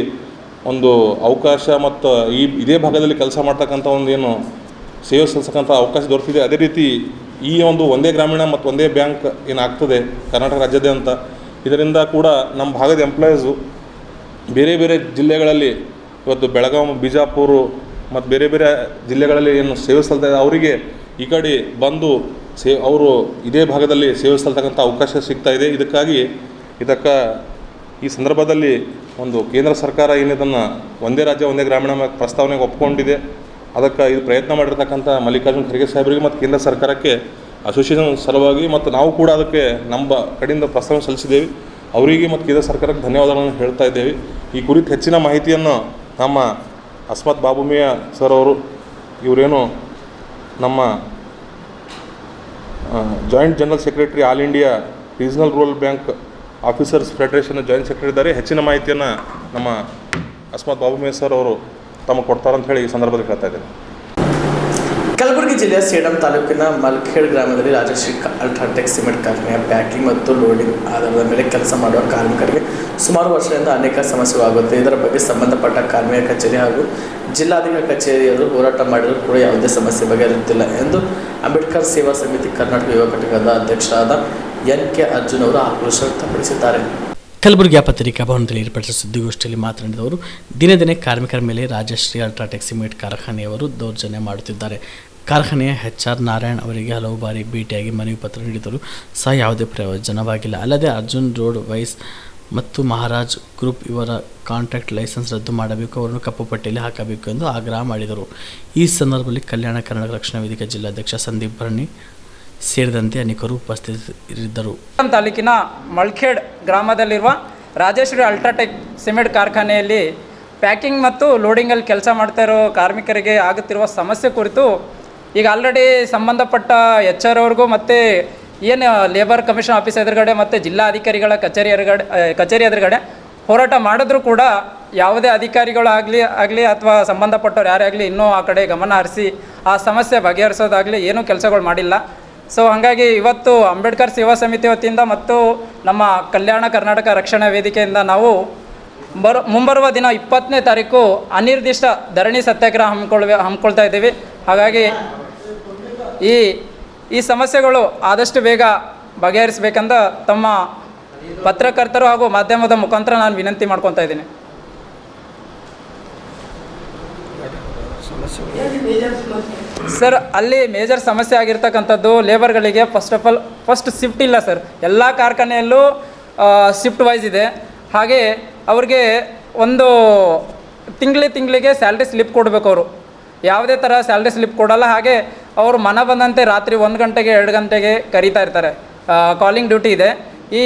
ಅವಕಾಶ ಮತ್ತು ಇದೇ ಭಾಗದಲ್ಲಿ ಕೆಲಸ ಮಾಡ್ತಕ್ಕಂಥ ಏನು ಸೇವೆ ಸಲ್ಲಿಸಕ್ಕಂಥ ಅವಕಾಶ ದೊರಕಿದೆ, ಅದೇ ರೀತಿ ಈ ಒಂದೇ ಗ್ರಾಮೀಣ ಮತ್ತು ಒಂದೇ ಬ್ಯಾಂಕ್ ಏನಾಗ್ತದೆ ಕರ್ನಾಟಕ ರಾಜ್ಯಾದ್ಯಂತ, ಇದರಿಂದ ಕೂಡ ನಮ್ಮ ಭಾಗದ ಎಂಪ್ಲಾಯೀಸು ಬೇರೆ ಬೇರೆ ಜಿಲ್ಲೆಗಳಲ್ಲಿ ಇವತ್ತು ಬೆಳಗಾವಿ, ಬಿಜಾಪುರ ಮತ್ತು ಬೇರೆ ಬೇರೆ ಜಿಲ್ಲೆಗಳಲ್ಲಿ ಏನು ಸೇವೆ ಸಲ್ತಾ ಇದೆ ಅವರಿಗೆ ಈ ಕಡೆ ಬಂದು ಅವರು ಇದೇ ಭಾಗದಲ್ಲಿ ಸೇವೆ ಸಲ್ತಕ್ಕಂಥ ಅವಕಾಶ ಸಿಗ್ತಾ ಇದೆ. ಇದಕ್ಕೆ ಈ ಸಂದರ್ಭದಲ್ಲಿ ಕೇಂದ್ರ ಸರ್ಕಾರ ಏನಿದನ್ನು ಒಂದೇ ರಾಜ್ಯ ಒಂದೇ ಗ್ರಾಮೀಣ ಪ್ರಸ್ತಾವನೆಗೆ ಒಪ್ಪಿಕೊಂಡಿದೆ. ಅದಕ್ಕೆ ಇದು ಪ್ರಯತ್ನ ಮಾಡಿರ್ತಕ್ಕಂಥ ಮಲ್ಲಿಕಾರ್ಜುನ್ ಖರ್ಗೆ ಸಾಹೇಬರಿಗೆ ಮತ್ತು ಕೇಂದ್ರ ಸರ್ಕಾರಕ್ಕೆ ಅಸೋಸಿಯೇಷನ್ ಸಲುವಾಗಿ ಮತ್ತು ನಾವು ಕೂಡ ಅದಕ್ಕೆ ನಮ್ಮ ಕಡೆಯಿಂದ ಪ್ರಸ್ತಾವನೆ ಸಲ್ಲಿಸಿದ್ದೇವೆ. ಅವರಿಗೆ ಮತ್ತು ಕೇಂದ್ರ ಸರ್ಕಾರಕ್ಕೆ ಧನ್ಯವಾದಗಳನ್ನು ಹೇಳ್ತಾ ಇದ್ದೇವೆ. ಈ ಕುರಿತು ಹೆಚ್ಚಿನ ಮಾಹಿತಿಯನ್ನು ನಮ್ಮ ಅಸ್ಮತ್ ಬಾಬುಮಿಯಾ ಸರ್ ಅವರು, ಇವರೇನು ನಮ್ಮ joint general secretary all India regional rural bank officers federation joint secretary ಇದ್ದಾರೆ. ಹೆಚ್ಚಿನ ಮಾಹಿತಿಯನ್ನು ನಮ್ಮ ಅಸ್ಮತ್ ಬಾಬುಮಿಯಾ ಸರ್ ಅವರು ತಮಗೆ ಕೊಡ್ತಾರಂತ ಹೇಳಿ ಈ ಸಂದರ್ಭದಲ್ಲಿ ಹೇಳ್ತಾ ಇದ್ದೇನೆ. ಕಲಬುರಗಿ ಜಿಲ್ಲೆಯ ಸೇಡಂ ತಾಲೂಕಿನ ಮಲ್ಖೇಡ್ ಗ್ರಾಮದಲ್ಲಿ ರಾಜಶ್ರೀ ಅಲ್ಟ್ರಾಟೆಕ್ ಸಿಮೆಂಟ್ ಕಾರ್ಖಾನೆಯ ಪ್ಯಾಕಿಂಗ್ ಮತ್ತು ಲೋಡಿಂಗ್ ಆಧಾರದ ಮೇಲೆ ಕೆಲಸ ಮಾಡುವ ಕಾರ್ಮಿಕರಿಗೆ ಸುಮಾರು ವರ್ಷದಿಂದ ಅನೇಕ ಸಮಸ್ಯೆಗಳು ಆಗುತ್ತೆ. ಇದರ ಬಗ್ಗೆ ಸಂಬಂಧಪಟ್ಟ ಕಾರ್ಮಿಕ ಕಚೇರಿ ಹಾಗೂ ಜಿಲ್ಲಾಧಿಕಾರಿ ಕಚೇರಿಯವರು ಹೋರಾಟ ಮಾಡಿದರೂ ಕೂಡ ಯಾವುದೇ ಸಮಸ್ಯೆ ಬಗೆಹರಿಯುತ್ತಿಲ್ಲ ಎಂದು ಅಂಬೇಡ್ಕರ್ ಸೇವಾ ಸಮಿತಿ ಕರ್ನಾಟಕ ಯುವ ಘಟಕದ ಅಧ್ಯಕ್ಷರಾದ NK ಅರ್ಜುನ್ ಅವರು ಆಕ್ರೋಶ ವ್ಯಕ್ತಪಡಿಸಿದ್ದಾರೆ. ಕಲಬುರಗಿಯ ಪತ್ರಿಕಾ ಭವನದಲ್ಲಿ ಏರ್ಪಡಿಸಿದ ಸುದ್ದಿಗೋಷ್ಠಿಯಲ್ಲಿ ಮಾತನಾಡಿದವರು, ದಿನೇ ದಿನೇ ಕಾರ್ಮಿಕರ ಮೇಲೆ ರಾಜಶ್ರೀ ಅಲ್ಟ್ರಾಟೆಕ್ ಸಿಮೆಂಟ್ ಕಾರ್ಖಾನೆಯವರು ದೌರ್ಜನ್ಯ ಮಾಡುತ್ತಿದ್ದಾರೆ. ಕಾರ್ಖಾನೆಯ HR ನಾರಾಯಣ್ ಅವರಿಗೆ ಹಲವು ಬಾರಿ ಭೇಟಿಯಾಗಿ ಮನವಿ ಪತ್ರ ನೀಡಿದರೂ ಸಹ ಯಾವುದೇ ಪ್ರಯೋಜನವಾಗಿಲ್ಲ. ಅಲ್ಲದೆ ಅರ್ಜುನ್ ರೋಡ್ ವೈಸ್ ಮತ್ತು ಮಹಾರಾಜ್ ಗ್ರೂಪ್ ಇವರ ಕಾಂಟ್ರಾಕ್ಟ್ ಲೈಸೆನ್ಸ್ ರದ್ದು ಮಾಡಬೇಕು, ಅವರನ್ನು ಕಪ್ಪು ಪಟ್ಟಿಯಲ್ಲಿ ಹಾಕಬೇಕು ಎಂದು ಆಗ್ರಹ ಮಾಡಿದರು. ಈ ಸಂದರ್ಭದಲ್ಲಿ ಕಲ್ಯಾಣ ಕರ್ನಾಟಕ ರಕ್ಷಣಾ ವೇದಿಕೆ ಜಿಲ್ಲಾಧ್ಯಕ್ಷ ಸಂದೀಪ್ ಭರಣಿ ಸೇರಿದಂತೆ ಅನೇಕರು ಉಪಸ್ಥಿತರಿದ್ದರು. ತಾಲೂಕಿನ ಮಲ್ಖೇಡ್ ಗ್ರಾಮದಲ್ಲಿರುವ ರಾಜೇಶ್ವರಿ ಅಲ್ಟ್ರಾಟೆಕ್ ಸಿಮೆಂಟ್ ಕಾರ್ಖಾನೆಯಲ್ಲಿ ಪ್ಯಾಕಿಂಗ್ ಮತ್ತು ಲೋಡಿಂಗಲ್ಲಿ ಕೆಲಸ ಮಾಡ್ತಾ ಇರೋ ಕಾರ್ಮಿಕರಿಗೆ ಆಗುತ್ತಿರುವ ಸಮಸ್ಯೆ ಕುರಿತು ಈಗ ಆಲ್ರೆಡಿ ಸಂಬಂಧಪಟ್ಟ HR ಅವ್ರಿಗೂ ಮತ್ತು ಏನು ಲೇಬರ್ ಕಮಿಷನ್ ಆಫೀಸ್ ಎದುರುಗಡೆ ಮತ್ತು ಜಿಲ್ಲಾಧಿಕಾರಿಗಳ ಕಚೇರಿ ಎದುರುಗಡೆ ಹೋರಾಟ ಮಾಡಿದ್ರೂ ಕೂಡ ಯಾವುದೇ ಅಧಿಕಾರಿಗಳು ಆಗಲಿ ಅಥವಾ ಸಂಬಂಧಪಟ್ಟವ್ರು ಯಾರೇ ಆಗಲಿ ಇನ್ನೂ ಆ ಕಡೆ ಗಮನ ಹರಿಸಿ ಆ ಸಮಸ್ಯೆ ಬಗೆಹರಿಸೋದಾಗಲಿ ಏನೂ ಕೆಲಸಗಳು ಮಾಡಿಲ್ಲ. ಸೊ ಹಾಗಾಗಿ ಇವತ್ತು ಅಂಬೇಡ್ಕರ್ ಸೇವಾ ಸಮಿತಿ ವತಿಯಿಂದ ಮತ್ತು ನಮ್ಮ ಕಲ್ಯಾಣ ಕರ್ನಾಟಕ ರಕ್ಷಣಾ ವೇದಿಕೆಯಿಂದ ನಾವು ಮುಂಬರುವ ದಿನ 20ನೇ ತಾರೀಕು ಅನಿರ್ದಿಷ್ಟ ಧರಣಿ ಸತ್ಯಾಗ್ರಹ ಹಮ್ಮಿಕೊಳ್ತಾ ಇದ್ದೀವಿ. ಹಾಗಾಗಿ ಈ ಸಮಸ್ಯೆಗಳು ಆದಷ್ಟು ಬೇಗ ಬಗೆಹರಿಸಬೇಕಂದ ತಮ್ಮ ಪತ್ರಕರ್ತರು ಹಾಗೂ ಮಾಧ್ಯಮದ ಮುಖಾಂತರ ನಾನು ವಿನಂತಿ ಮಾಡ್ಕೊತಾ ಇದ್ದೀನಿ. ಸರ್, ಅಲ್ಲಿ ಮೇಜರ್ ಸಮಸ್ಯೆ ಆಗಿರ್ತಕ್ಕಂಥದ್ದು ಲೇಬರ್ಗಳಿಗೆ ಫಸ್ಟ್ ಶಿಫ್ಟ್ ಇಲ್ಲ ಸರ್. ಎಲ್ಲ ಕಾರ್ಖಾನೆಯಲ್ಲೂ ಶಿಫ್ಟ್ ವೈಸ್ ಇದೆ. ಹಾಗೆ ಅವ್ರಿಗೆ ಒಂದು ತಿಂಗಳಿಗೆ ಸ್ಯಾಲ್ರಿ ಸ್ಲಿಪ್ ಕೊಡಬೇಕು ಅವರು. ಯಾವುದೇ ಥರ ಸ್ಯಾಲ್ರಿ ಸ್ಲಿಪ್ ಕೊಡಲ್ಲ. ಹಾಗೆ ಅವರು ಮನ ಬಂದಂತೆ ರಾತ್ರಿ 1 ಗಂಟೆಗೆ 2 ಗಂಟೆಗೆ ಕರೀತಾ ಇರ್ತಾರೆ. ಕಾಲಿಂಗ್ ಡ್ಯೂಟಿ ಇದೆ. ಈ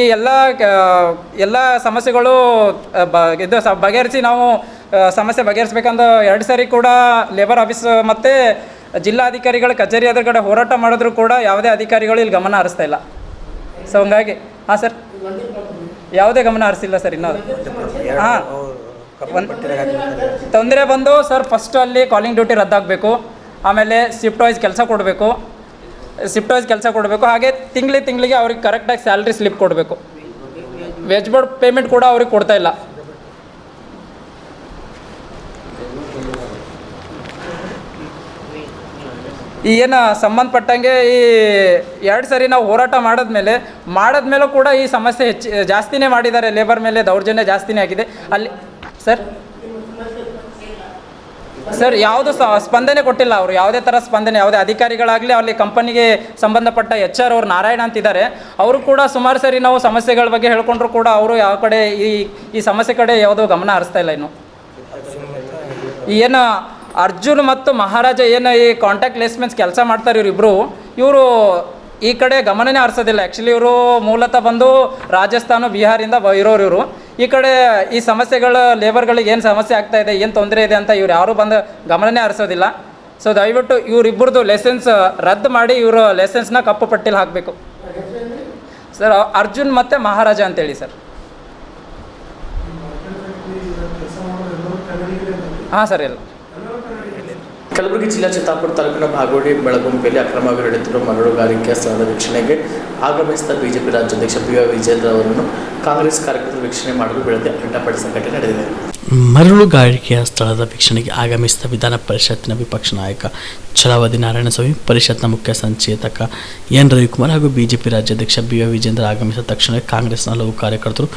ಎಲ್ಲ ಸಮಸ್ಯೆಗಳು ಬಗೆಹರಿಸಿ ನಾವು ಸಮಸ್ಯೆ ಬಗೆಹರಿಸ್ಬೇಕಂದ 2 ಸಾರಿ ಕೂಡ ಲೇಬರ್ ಆಫೀಸ್ ಮತ್ತು ಜಿಲ್ಲಾಧಿಕಾರಿಗಳ ಕಚೇರಿ ಎದುರುಗಡೆ ಹೋರಾಟ ಮಾಡಿದ್ರು ಕೂಡ ಯಾವುದೇ ಅಧಿಕಾರಿಗಳು ಇಲ್ಲಿ ಗಮನ ಹರಿಸ್ತಾ ಇಲ್ಲ. ಸೊ ಹಂಗಾಗಿ ಹಾಂ ಸರ್, ಯಾವುದೇ ಗಮನ ಹರಿಸಿಲ್ಲ ಸರ್ ಇನ್ನೂ. ಹಾಂ, ತೊಂದರೆ ಬಂದು ಸರ್ ಫಸ್ಟು ಅಲ್ಲಿ ಕಾಲಿಂಗ್ ಡ್ಯೂಟಿ ರದ್ದಾಗಬೇಕು, ಆಮೇಲೆ ಶಿಫ್ಟ್ ವೈಸ್ ಕೆಲಸ ಕೊಡಬೇಕು, ಹಾಗೆ ತಿಂಗಳಿಗೆ ಅವ್ರಿಗೆ ಕರೆಕ್ಟಾಗಿ ಸ್ಯಾಲ್ರಿ ಸ್ಲಿಪ್ ಕೊಡಬೇಕು. ವೆಜ್ ಬೋರ್ಡ್ ಪೇಮೆಂಟ್ ಕೂಡ ಅವ್ರಿಗೆ ಕೊಡ್ತಾ ಇಲ್ಲ. ಈ ಏನು ಸಂಬಂಧಪಟ್ಟಂಗೆ ಈ 2 ಸರಿ ನಾವು ಹೋರಾಟ ಮಾಡಿದ್ಮೇಲೂ ಕೂಡ ಈ ಸಮಸ್ಯೆ ಜಾಸ್ತಿನೇ ಮಾಡಿದ್ದಾರೆ. ಲೇಬರ್ ಮೇಲೆ ದೌರ್ಜನ್ಯ ಜಾಸ್ತಿನೇ ಆಗಿದೆ ಅಲ್ಲಿ. ಸರ್ ಯಾವುದು ಸ್ಪಂದನೆ ಕೊಟ್ಟಿಲ್ಲ ಅವರು, ಯಾವುದೇ ಥರ ಸ್ಪಂದನೆ, ಯಾವುದೇ ಅಧಿಕಾರಿಗಳಾಗಲಿ ಅಲ್ಲಿ ಕಂಪನಿಗೆ ಸಂಬಂಧಪಟ್ಟ HR ಅವರು ನಾರಾಯಣ ಅಂತಿದ್ದಾರೆ, ಅವರು ಕೂಡ ಸುಮಾರು ಸರಿ ನಾವು ಸಮಸ್ಯೆಗಳ ಬಗ್ಗೆ ಹೇಳ್ಕೊಂಡ್ರು ಕೂಡ ಅವರು ಯಾವ ಕಡೆ ಈ ಸಮಸ್ಯೆ ಕಡೆ ಯಾವುದೋ ಗಮನ ಹರಿಸ್ತಾ ಇಲ್ಲ. ಇನ್ನು ಏನು ಅರ್ಜುನ್ ಮತ್ತು ಮಹಾರಾಜ ಏನು ಈ ಕಾಂಟ್ಯಾಕ್ಟ್ ಲೇಸ್ಮೆಂಟ್ಸ್ ಕೆಲಸ ಮಾಡ್ತಾರೆ ಇವರು ಈ ಕಡೆ ಗಮನನೇ ಹರಿಸೋದಿಲ್ಲ. ಆ್ಯಕ್ಚುಲಿ ಇವರು ಮೂಲತಃ ಬಂದು ರಾಜಸ್ಥಾನ ಬಿಹಾರಿಂದ ಇವರು ಈ ಕಡೆ ಈ ಸಮಸ್ಯೆಗಳ ಲೇಬರ್ಗಳಿಗೆ ಏನು ಸಮಸ್ಯೆ ಆಗ್ತಾ ಇದೆ, ಏನು ತೊಂದರೆ ಇದೆ ಅಂತ ಇವ್ರು ಯಾರೂ ಬಂದು ಗಮನನೇ ಹರಿಸೋದಿಲ್ಲ. ಸೊ ದಯವಿಟ್ಟು ಇವರಿಬ್ಬರದು ಲೈಸೆನ್ಸ್ ರದ್ದು ಮಾಡಿ ಇವರು ಲೈಸೆನ್ಸ್ನ ಕಪ್ಪು ಪಟ್ಟಿಲಿ ಹಾಕಬೇಕು ಸರ್. ಅರ್ಜುನ್ ಮತ್ತು ಮಹಾರಾಜ ಅಂತೇಳಿ ಸರ್. ಹಾಂ ಸರ್. ಇಲ್ಲ ಕಲಬುರಗಿ ಜಿಲ್ಲಾ ಚಿತ್ತಾಪುರ ತಾಲೂಕಿನ ಭಾಗೋಡಿ ಬೆಳಗುಂಬಿಯಲ್ಲಿ ಅಕ್ರಮವಾಗಿ ನಡೆಯುತ್ತಿರುವ ಮರಳುಗಾರಿಕೆ ಸ್ಥಳದ ವೀಕ್ಷಣೆಗೆ ಆಗಮಿಸಿದ ಬಿಜೆಪಿ ರಾಜ್ಯಾಧ್ಯಕ್ಷ ಬಿ.ವೈ. ವಿಜೇಂದ್ರ ಅವರನ್ನು ಕಾಂಗ್ರೆಸ್ ಕಾರ್ಯಕರ್ತರು ವೀಕ್ಷಣೆ ಮಾಡಲು ಬೆಳಗ್ಗೆ ಅಡ್ಡಪಡಿಸಿದ ಘಟನೆ ನಡೆದಿದೆ. ಮರಳುಗಾರಿಕೆಯ ಸ್ಥಳದ ವೀಕ್ಷಣೆಗೆ ಆಗಮಿಸಿದ ವಿಧಾನ ಪರಿಷತ್ತಿನ ವಿಪಕ್ಷ ನಾಯಕ ಛಲವಾದಿ ನಾರಾಯಣಸ್ವಾಮಿ, ಪರಿಷತ್ನ ಮುಖ್ಯ ಸಂಚೇತಕ ಎನ್ ರವಿಕುಮಾರ್ ಹಾಗೂ ಬಿಜೆಪಿ ರಾಜ್ಯಾಧ್ಯಕ್ಷ ಬಿ.ವೈ. ವಿಜೇಂದ್ರ ಆಗಮಿಸಿದ ತಕ್ಷಣ ಕಾಂಗ್ರೆಸ್ನ ಹಲವು ಕಾರ್ಯಕರ್ತರು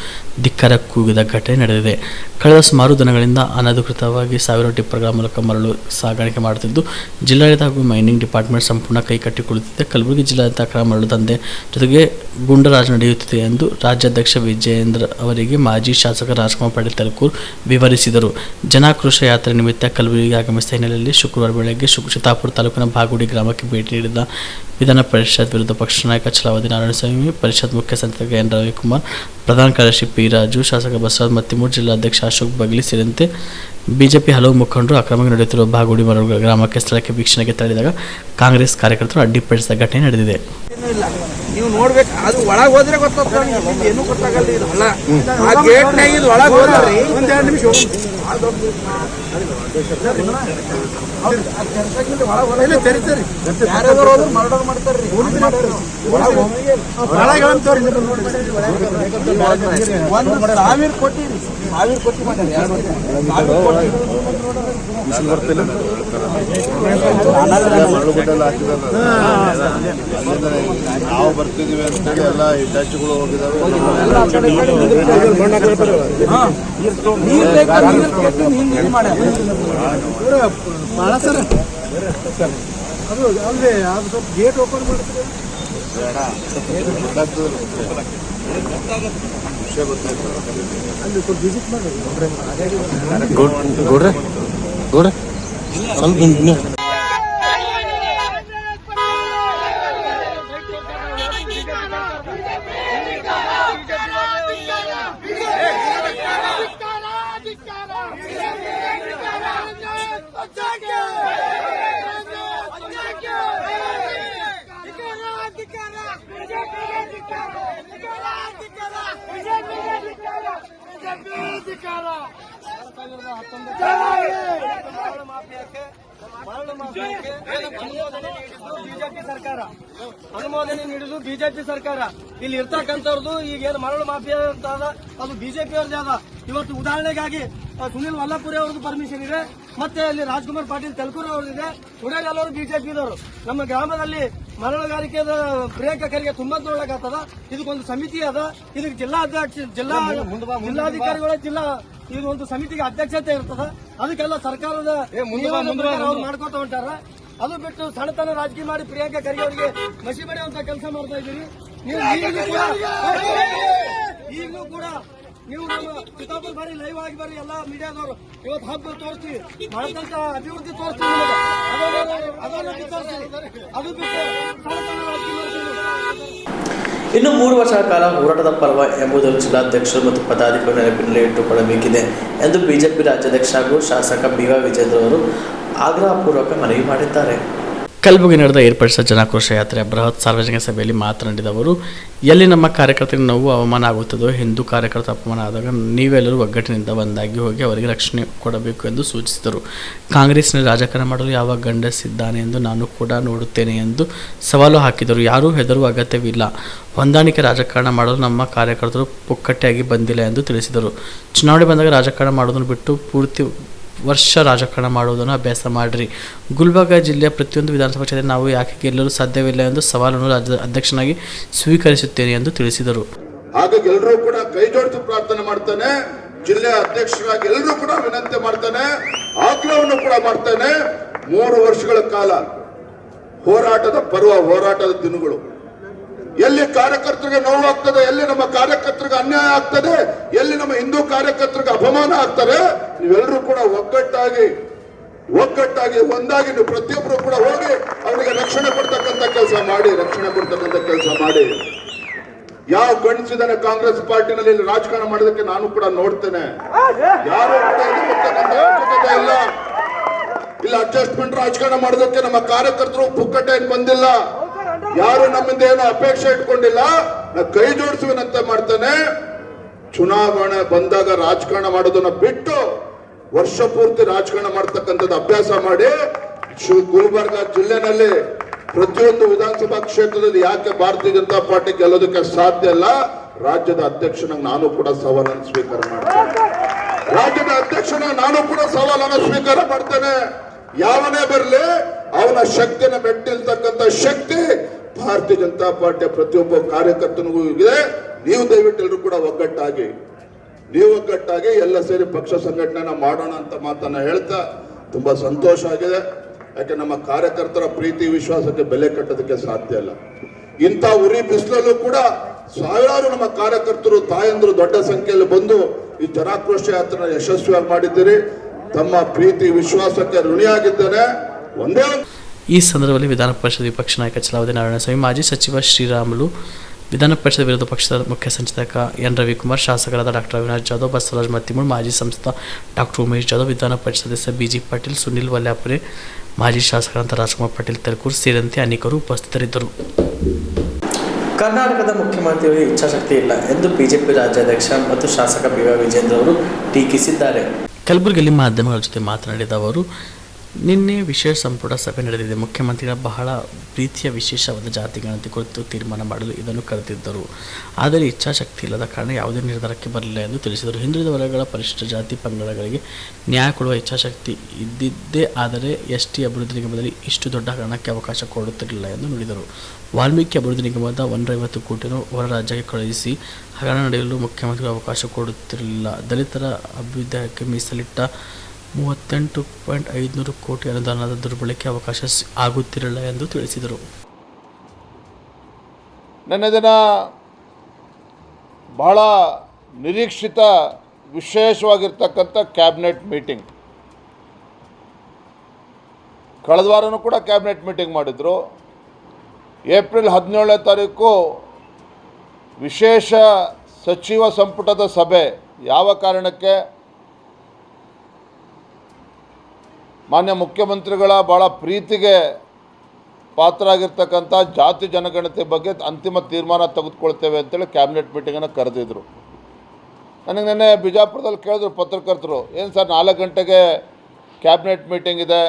ಧಿಕ್ಕಾರ ಕೂಗಿದ ಘಟನೆ ನಡೆದಿದೆ. ಕಳೆದ ಸುಮಾರು ದಿನಗಳಿಂದ ಅನಧಿಕೃತವಾಗಿ 1000 ಟಿಪ್ಪರ್ಗಳ ಮೂಲಕ ಮರಳು ಸಾಗಾಣಿಕೆ ಮಾಡುತ್ತಿದ್ದು, ಜಿಲ್ಲಾಡಳಿತ ಹಾಗೂ ಮೈನಿಂಗ್ ಡಿಪಾರ್ಟ್ಮೆಂಟ್ ಸಂಪೂರ್ಣ ಕೈಕಟ್ಟಿ ಕುಳಿತಿದೆ. ಕಲಬುರಗಿ ಜಿಲ್ಲಾಡಳಿತ ಅಕ್ರಮ ಮರಳು ದಂಧೆ ಜೊತೆಗೆ ಗುಂಡರಾಜ್ ನಡೆಯುತ್ತಿದೆ ಎಂದು ರಾಜ್ಯಾಧ್ಯಕ್ಷ ವಿಜೇಂದ್ರ ಅವರಿಗೆ ಮಾಜಿ ಶಾಸಕ ರಾಜ್ಕುಮಾರ್ ಪಾಟೀಲ್ ತಲಕೂರು ವಿವರಿಸಿದರು. ಜನಾಕ್ರೋಶ ಯಾತ್ರೆ ನಿಮಿತ್ತ ಕಲಬುರಗಿಗೆ ಆಗಮಿಸಿದ ಹಿನ್ನೆಲೆಯಲ್ಲಿ ಶುಕ್ರವಾರ ಬೆಳಗ್ಗೆ ಚಿತ್ತಾಪುರ ತಾಲೂಕಿನ ಭಾಗೋಡಿ ಗ್ರಾಮಕ್ಕೆ ಭೇಟಿ ನೀಡಿದ ವಿಧಾನ ಪರಿಷತ್ ವಿರೋಧ ಪಕ್ಷ ನಾಯಕ ಛಲವಾದಿ ನಾರಾಯಣಸ್ವಾಮಿ, ಪರಿಷತ್ ಮುಖ್ಯ ಸಂಚಾಲಕ ಎನ್ ರವಿಕುಮಾರ್, ಪ್ರಧಾನ ಕಾರ್ಯದರ್ಶಿ ಪಿ. ರಾಜು, ಶಾಸಕ ಬಸವರಾಜ್ ಮತ್ತಿಮೂರು, ಜಿಲ್ಲಾಧ್ಯಕ್ಷ ಅಶೋಕ್ ಬಗ್ಲಿ ಸೇರಿದಂತೆ ಬಿಜೆಪಿ ಹಲವು ಮುಖಂಡರು ಅಕ್ರಮವಾಗಿ ನಡೆಯುತ್ತಿರುವ ಭಾಗೋಡಿ ಮರಳು ಗ್ರಾಮಕ್ಕೆ ಸ್ಥಳಕ್ಕೆ ವೀಕ್ಷಣೆಗೆ ತೆರಳಿದಾಗ ಕಾಂಗ್ರೆಸ್ ಕಾರ್ಯಕರ್ತರು ಅಡ್ಡಿಪಡಿಸಿದ ಘಟನೆ ನಡೆದಿದೆ. ನೀವು ನೋಡ್ಬೇಕು, ಅದು ಒಳಗೆ ಹೋದ್ರೆ ಗೊತ್ತಾಗ್ತದೆ, ಏನು ಗೊತ್ತಾಗಲ್ಲ. ಇದು ಅಲ್ಲ ಆ ಗೇಟ್ನಾಗ ಇದು ಒಳಗೆ ಹೋದ್ರಿ ಒಂದ್ 2 ನಿಮಿಷ ಮರ್ಡರ್ ಮಾಡ್ತಾರ್ರಿ. $1000 ಕೊಟ್ಟಿರಿ, 1000 ಕೊಟ್ಟಿ ನಾವು ಬರ್ತಿದೀವಿ ಅಂತೇಳಿ ಎಲ್ಲ ಇಟ್ಟಾಚಿಗಳು ಹೋಗಿದಾವೆ. ಅದು ಅಲ್ಲೇ ಅದು ಸ್ವಲ್ಪ ಗೇಟ್ ಓಪನ್ ಮಾಡ್ತೀವಿ ವಿಷಯ ಗೊತ್ತಾಯ್ತು. ಅಲ್ಲಿ ಸ್ವಲ್ಪ ವಿಸಿಟ್ ಮಾಡಿ ಗೌಡ್ರೆ ಸ್ವಲ್ಪ ಅನುಮೋದನೆ ನೀಡಿದ್ದು ಬಿಜೆಪಿ ಸರ್ಕಾರ. ಇಲ್ಲಿ ಇರ್ತಕ್ಕಂಥವ್ರದ್ದು ಈಗ ಏನು ಮರಳು ಮಾಫಿಯಾ ಅಂತ ಅದ ಅದು ಬಿಜೆಪಿ ಅವ್ರದ್ದು ಅದ. ಇವತ್ತು ಉದಾಹರಣೆಗಾಗಿ ಸುನಿಲ್ ವಲ್ಲಪುರಿ ಅವ್ರದ್ದು ಪರ್ಮಿಷನ್ ಇದೆ, ಮತ್ತೆ ಅಲ್ಲಿ ರಾಜ್ಕುಮಾರ್ ಪಾಟೀಲ್ ತಲಕೂರು ಅವ್ರದ್ದಿದೆ, ಉಡೇರಿ ಎಲ್ಲರೂ ಬಿಜೆಪಿದವರು. ನಮ್ಮ ಗ್ರಾಮದಲ್ಲಿ ಮರಳುಗಾರಿಕೆದ ಪ್ರಿಯಾಂಕ ಖರ್ಗೆ ತುಂಬಾ ನೋಡಕ್ಕಾಗ್ತದ. ಇದಕ್ಕೊಂದು ಸಮಿತಿ ಅದ, ಇದಕ್ಕೆ ಜಿಲ್ಲಾಧಿಕಾರಿಗಳ ಇದು ಒಂದು ಸಮಿತಿಗೆ ಅಧ್ಯಕ್ಷತೆ ಇರ್ತದ. ಅದಕ್ಕೆಲ್ಲ ಸರ್ಕಾರದ ಅವ್ರು ಮಾಡ್ಕೋತ ಹೊಂಟಾರ. ಅದು ಬಿಟ್ಟು ಸಣ್ಣತನ ರಾಜಕೀಯ ಮಾಡಿ ಪ್ರಿಯಾಂಕಾ ಖರ್ಗೆ ಅವರಿಗೆ ಮಸಿ ಬಡಿಯುವಂತ ಕೆಲಸ ಮಾಡ್ತಾ ಇದ್ದೀರಿ ನೀವು. ಈಗಲೂ ಕೂಡ ನೀವು ನಮ್ಮ ಚಿತ್ತಾಪುರ ಬಾರಿ ಲೈವ್ ಆಗಿ ಬರ್ರಿ ಎಲ್ಲ ಮೀಡಿಯಾದವರು. ಇವತ್ತು ಹಬ್ಬ ತೋರಿಸ್ತೀವಿ, ಮಾಡತಕ್ಕ ಅಭಿವೃದ್ಧಿ ತೋರಿಸ್ತೀವಿ, ಅದನ್ನು ತೋರಿಸ್ತೀವಿ. ಅದು ಬಿಟ್ಟು ಸಣ್ಣ ರಾಜಕೀಯ ಮಾಡ್ತೀವಿ. ಇನ್ನು 3 ವರ್ಷಗಳ ಕಾಲ ಹೋರಾಟದ ಪರ್ವ ಎಂಬುದನ್ನು ಜಿಲ್ಲಾಧ್ಯಕ್ಷರು ಮತ್ತು ಪದಾಧಿಕಾರಿಗಳು ನೆನಪಿನಲ್ಲಿ ಇಟ್ಟುಕೊಳ್ಳಬೇಕಿದೆ ಎಂದು ಬಿಜೆಪಿ ರಾಜ್ಯಾಧ್ಯಕ್ಷ ಹಾಗೂ ಶಾಸಕ BY ವಿಜೇಂದ್ರ ಅವರು ಆಗ್ರಹಪೂರ್ವಕ ಮನವಿ ಮಾಡಿದ್ದಾರೆ. ಕಲಬುರಗಿ ನಡೆದ ಏರ್ಪಡಿಸಿದ ಜನಾಕ್ರೋಶ ಯಾತ್ರೆಯ ಬೃಹತ್ ಸಾರ್ವಜನಿಕ ಸಭೆಯಲ್ಲಿ ಮಾತನಾಡಿದ ಅವರು, ಎಲ್ಲಿ ನಮ್ಮ ಕಾರ್ಯಕರ್ತರಿಗೆ ನೋವು ಅವಮಾನ ಆಗುತ್ತದೋ, ಹಿಂದೂ ಕಾರ್ಯಕರ್ತ ಅಪಮಾನ ಆದಾಗ ನೀವೆಲ್ಲರೂ ಒಗ್ಗಟ್ಟಿನಿಂದ ಒಂದಾಗಿ ಹೋಗಿ ಅವರಿಗೆ ರಕ್ಷಣೆ ಕೊಡಬೇಕು ಎಂದು ಸೂಚಿಸಿದರು. ಕಾಂಗ್ರೆಸ್ನಲ್ಲಿ ರಾಜಕಾರಣ ಮಾಡಲು ಯಾವ ಗಂಡಸಿದ್ದಾನೆ ಎಂದು ನಾನು ಕೂಡ ನೋಡುತ್ತೇನೆ ಎಂದು ಸವಾಲು ಹಾಕಿದರು. ಯಾರೂ ಹೆದರುವ ಅಗತ್ಯವಿಲ್ಲ. ಹೊಂದಾಣಿಕೆ ರಾಜಕಾರಣ ಮಾಡಲು ನಮ್ಮ ಕಾರ್ಯಕರ್ತರು ಪುಕ್ಕಟ್ಟೆಯಾಗಿ ಬಂದಿಲ್ಲ ಎಂದು ತಿಳಿಸಿದರು. ಚುನಾವಣೆ ಬಂದಾಗ ರಾಜಕಾರಣ ಮಾಡೋದನ್ನು ಬಿಟ್ಟು ಪೂರ್ತಿ ವರ್ಷ ರಾಜಕಾರಣ ಮಾಡುವುದನ್ನು ಅಭ್ಯಾಸ ಮಾಡಿರಿ. ಗುಲ್ಬರ್ಗ ಜಿಲ್ಲೆಯ ಪ್ರತಿಯೊಂದು ವಿಧಾನಸಭಾ ಕ್ಷೇತ್ರ ನಾವು ಯಾಕೆ ಗೆಲ್ಲಲು ಸಾಧ್ಯವಿಲ್ಲ ಎಂದು ಸವಾಲನ್ನು ರಾಜ್ಯದ ಅಧ್ಯಕ್ಷನಾಗಿ ಸ್ವೀಕರಿಸುತ್ತೇನೆ ಎಂದು ತಿಳಿಸಿದರು. ಹಾಗಾಗಿ ಎಲ್ಲರೂ ಕೂಡ ಕೈ ಜೋಡಿಸಿ ಪ್ರಾರ್ಥನೆ ಮಾಡ್ತಾನೆ. ಜಿಲ್ಲೆಯ ಅಧ್ಯಕ್ಷರಾಗಿ ಎಲ್ಲರೂ ಕೂಡ ವಿನಂತಿ ಮಾಡ್ತಾನೆ, ಆಗ್ರಹವನ್ನು ಕೂಡ ಮಾಡ್ತಾನೆ. 3 ವರ್ಷಗಳ ಕಾಲ ಹೋರಾಟದ ಪರ್ವ, ಹೋರಾಟದ ದಿನಗಳು. ಎಲ್ಲಿ ಕಾರ್ಯಕರ್ತರಿಗೆ ನೋವಾಗ್ತದೆ, ಎಲ್ಲಿ ನಮ್ಮ ಕಾರ್ಯಕರ್ತರಿಗೆ ಅನ್ಯಾಯ ಆಗ್ತದೆ, ಎಲ್ಲಿ ನಮ್ಮ ಹಿಂದೂ ಕಾರ್ಯಕರ್ತರಿಗೆ ಅಪಮಾನ ಆಗ್ತಾರೆ, ನೀವೆಲ್ಲರೂ ಕೂಡ ಒಗ್ಗಟ್ಟಾಗಿ ಒಂದಾಗಿ ನೀವು ಪ್ರತಿಯೊಬ್ಬರು ಕೂಡ ಹೋಗಿ ಅವರಿಗೆ ರಕ್ಷಣೆ ಕೊಡ್ತಕ್ಕಂಥ ಕೆಲಸ ಮಾಡಿ. ಯಾವ ಗಂಡಸಿದಾನೆ ಕಾಂಗ್ರೆಸ್ ಪಾರ್ಟಿನಲ್ಲಿ ರಾಜಕಾರಣ ಮಾಡೋದಕ್ಕೆ ನಾನು ಕೂಡ ನೋಡ್ತೇನೆ. ಯಾರು ಕೂಡ ಅವಶ್ಯಕತೆ ಇಲ್ಲ. ಇಲ್ಲ ಅಡ್ಜಸ್ಟ್ಮೆಂಟ್ ರಾಜಕಾರಣ ಮಾಡೋದಕ್ಕೆ ನಮ್ಮ ಕಾರ್ಯಕರ್ತರು ಪುಕ್ಕಟ್ಟೆ ಏನು ಬಂದಿಲ್ಲ. ಯಾರು ನಮ್ಮಿಂದ ಏನು ಅಪೇಕ್ಷೆ ಇಟ್ಕೊಂಡಿಲ್ಲ. ಕೈ ಜೋಡಿಸುವಂತೆ ಮಾಡ್ತಾನೆ. ಚುನಾವಣೆ ಬಂದಾಗ ರಾಜಕಾರಣ ಮಾಡೋದನ್ನ ಬಿಟ್ಟು ವರ್ಷ ಪೂರ್ತಿ ರಾಜಕಾರಣ ಮಾಡ್ತಕ್ಕಂಥದ್ದು ಅಭ್ಯಾಸ ಮಾಡಿ. ಗುಲ್ಬರ್ಗ ಜಿಲ್ಲೆನಲ್ಲಿ ಪ್ರತಿಯೊಂದು ವಿಧಾನಸಭಾ ಕ್ಷೇತ್ರದಲ್ಲಿ ಯಾಕೆ ಭಾರತೀಯ ಜನತಾ ಪಾರ್ಟಿ ಗೆಲ್ಲೋದಕ್ಕೆ ಸಾಧ್ಯ ಇಲ್ಲ? ರಾಜ್ಯದ ಅಧ್ಯಕ್ಷನಾಗಿ ನಾನು ಕೂಡ ಸವಾಲನ್ನು ಸ್ವೀಕಾರ ಮಾಡ್ತೇನೆ. ಯಾವನೇ ಬರಲಿ ಅವನ ಶಕ್ತಿನ ಮೆಟ್ಟಿಲ್ತಕ್ಕಂಥ ಶಕ್ತಿ ಭಾರತೀಯ ಜನತಾ ಪಾರ್ಟಿಯ ಪ್ರತಿಯೊಬ್ಬ ಕಾರ್ಯಕರ್ತನಿಗೂ ಇದೆ. ನೀವು ದಯವಿಟ್ಟು ಎಲ್ಲರೂ ಕೂಡ ಒಗ್ಗಟ್ಟಾಗಿ ಎಲ್ಲ ಸೇರಿ ಪಕ್ಷ ಸಂಘಟನೆ ಮಾಡೋಣ ಅಂತ ಮಾತನ್ನ ಹೇಳ್ತಾ ತುಂಬಾ ಸಂತೋಷ ಆಗಿದೆ. ಯಾಕೆ ನಮ್ಮ ಕಾರ್ಯಕರ್ತರ ಪ್ರೀತಿ ವಿಶ್ವಾಸಕ್ಕೆ ಬೆಲೆ ಕಟ್ಟೋದಕ್ಕೆ ಸಾಧ್ಯ ಇಲ್ಲ. ಇಂಥ ಉರಿ ಬಿಸಿಲಲ್ಲೂ ಕೂಡ ಸಾವಿರಾರು ನಮ್ಮ ಕಾರ್ಯಕರ್ತರು ತಾಯಂದ್ರು ದೊಡ್ಡ ಸಂಖ್ಯೆಯಲ್ಲಿ ಬಂದು ಈ ಜನಾಕ್ರೋಶ ಯಾತ್ರೆ ಯಶಸ್ವಿಯಾಗಿ ಮಾಡಿದ್ದೀರಿ. ತಮ್ಮ ಪ್ರೀತಿ ವಿಶ್ವಾಸಕ್ಕೆ ಋಣಿಯಾಗಿದ್ದೇನೆ. ಈ ಸಂದರ್ಭದಲ್ಲಿ ವಿಧಾನ ಪರಿಷತ್ ವಿಪಕ್ಷ ನಾಯಕ ಚಲಾವದೆ ನಾರಾಯಣಸ್ವಾಮಿ, ಮಾಜಿ ಸಚಿವ ಶ್ರೀರಾಮುಲು, ವಿಧಾನ ಪರಿಷತ್ ವಿರೋಧ ಪಕ್ಷದ ಮುಖ್ಯ ಸಂಚಾಲಕ ಎನ್ ರವಿಕುಮಾರ್, ಶಾಸಕರಾದ ಡಾಕ್ಟರ್ ಅವಿನಾಶ್ ಜಾಧವ್, ಬಸವರಾಜ್ ಮತ್ತಿಮೂಡ್, ಮಾಜಿ ಸಂಸದ ಡಾಕ್ಟರ್ ಉಮೇಶ್ ಜಾಧವ್, ವಿಧಾನ ಪರಿಷತ್ ಸದಸ್ಯ BG ಪಾಟೀಲ್, ಸುನಿಲ್ ವಲ್ಯಾಪುರೆ, ಮಾಜಿ ಶಾಸಕರಾದ ರಾಜ್ಕುಮಾರ್ ಪಾಟೀಲ್ ತೆಲಕೂರು ಸೇರಿದಂತೆ ಅನೇಕರು ಉಪಸ್ಥಿತರಿದ್ದರು. ಕರ್ನಾಟಕದ ಮುಖ್ಯಮಂತ್ರಿಯವರಿಗೆ ಇಚ್ಛಾಶಕ್ತಿ ಇಲ್ಲ ಎಂದು ಬಿಜೆಪಿ ರಾಜ್ಯಾಧ್ಯಕ್ಷ ಮತ್ತು ಶಾಸಕ BY ವಿಜೇಂದ್ರ ಅವರು ಟೀಕಿಸಿದ್ದಾರೆ. ಕಲಬುರಗಿಯಲ್ಲಿ ಮಾಧ್ಯಮಗಳ ಜೊತೆ ಮಾತನಾಡಿದ ಅವರು, ನಿನ್ನೆ ವಿಶೇಷ ಸಂಪುಟ ಸಭೆ ನಡೆದಿದೆ. ಮುಖ್ಯಮಂತ್ರಿಗಳ ಬಹಳ ಪ್ರೀತಿಯ ವಿಶೇಷವಾದ ಜಾತಿ ಗಣತಿ ಕುರಿತು ತೀರ್ಮಾನ ಮಾಡಲು ಇದನ್ನು ಕರೆದಿದ್ದರು. ಆದರೆ ಇಚ್ಛಾಶಕ್ತಿ ಇಲ್ಲದ ಕಾರಣ ಯಾವುದೇ ನಿರ್ಧಾರಕ್ಕೆ ಬರಲಿಲ್ಲ ಎಂದು ತಿಳಿಸಿದರು. ಹಿಂದುಳಿದ ವರ್ಗಗಳ ಪರಿಶಿಷ್ಟ ಜಾತಿ ಪಂಗಡಗಳಿಗೆ ನ್ಯಾಯ ಕೊಡುವ ಇಚ್ಛಾಶಕ್ತಿ ಇದ್ದಿದ್ದೇ ಆದರೆ ST ಅಭಿವೃದ್ಧಿ ನಿಗಮದಲ್ಲಿ ಇಷ್ಟು ದೊಡ್ಡ ಹಗರಣಕ್ಕೆ ಅವಕಾಶ ಕೊಡುತ್ತಿರಲಿಲ್ಲ ಎಂದು ನುಡಿದರು. ವಾಲ್ಮೀಕಿ ಅಭಿವೃದ್ಧಿ ನಿಗಮದ 150 ಕೋಟಿಯನ್ನು ಹೊರ ರಾಜ್ಯಕ್ಕೆ ಕಳುಹಿಸಿ ಹಗರಣ ನಡೆಯಲು ಮುಖ್ಯಮಂತ್ರಿಗಳು ಅವಕಾಶ ಕೊಡುತ್ತಿರಲಿಲ್ಲ. ದಲಿತರ ಅಭ್ಯುದಯಕ್ಕೆ ಮೀಸಲಿಟ್ಟ 38.500 ಕೋಟಿ ಅನುದಾನದ ದುರ್ಬಳಕೆ ಅವಕಾಶ ಆಗುತ್ತಿರಲಿಲ್ಲ ಎಂದು ತಿಳಿಸಿದರು. ನನ್ನ ದಿನ ಬಹಳ ನಿರೀಕ್ಷಿತ ವಿಶೇಷವಾಗಿರ್ತಕ್ಕಂಥ ಕ್ಯಾಬಿನೆಟ್ ಮೀಟಿಂಗ್. ಕಳೆದ ವಾರನೂ ಕೂಡ ಕ್ಯಾಬಿನೆಟ್ ಮೀಟಿಂಗ್ ಮಾಡಿದರು. ಏಪ್ರಿಲ್ 17ನೇ ತಾರೀಕು ವಿಶೇಷ ಸಚಿವ ಸಂಪುಟದ ಸಭೆ. ಯಾವ ಕಾರಣಕ್ಕೆ? ಮಾನ್ಯ ಮುಖ್ಯಮಂತ್ರಿಗಳ ಭಾಳ ಪ್ರೀತಿಗೆ ಪಾತ್ರ ಆಗಿರ್ತಕ್ಕಂಥ ಜಾತಿ ಜನಗಣತಿ ಬಗ್ಗೆ ಅಂತಿಮ ತೀರ್ಮಾನ ತೆಗೆದುಕೊಳ್ತೇವೆ ಅಂತೇಳಿ ಕ್ಯಾಬಿನೆಟ್ ಮೀಟಿಂಗನ್ನು ಕರೆದಿದ್ರು. ನನಗೆ ನೆನ್ನೆ ಬಿಜಾಪುರದಲ್ಲಿ ಕೇಳಿದ್ರು ಪತ್ರಕರ್ತರು, ಏನು ಸರ್ 4 ಗಂಟೆಗೆ ಕ್ಯಾಬಿನೆಟ್ ಮೀಟಿಂಗ್ ಇದೆ,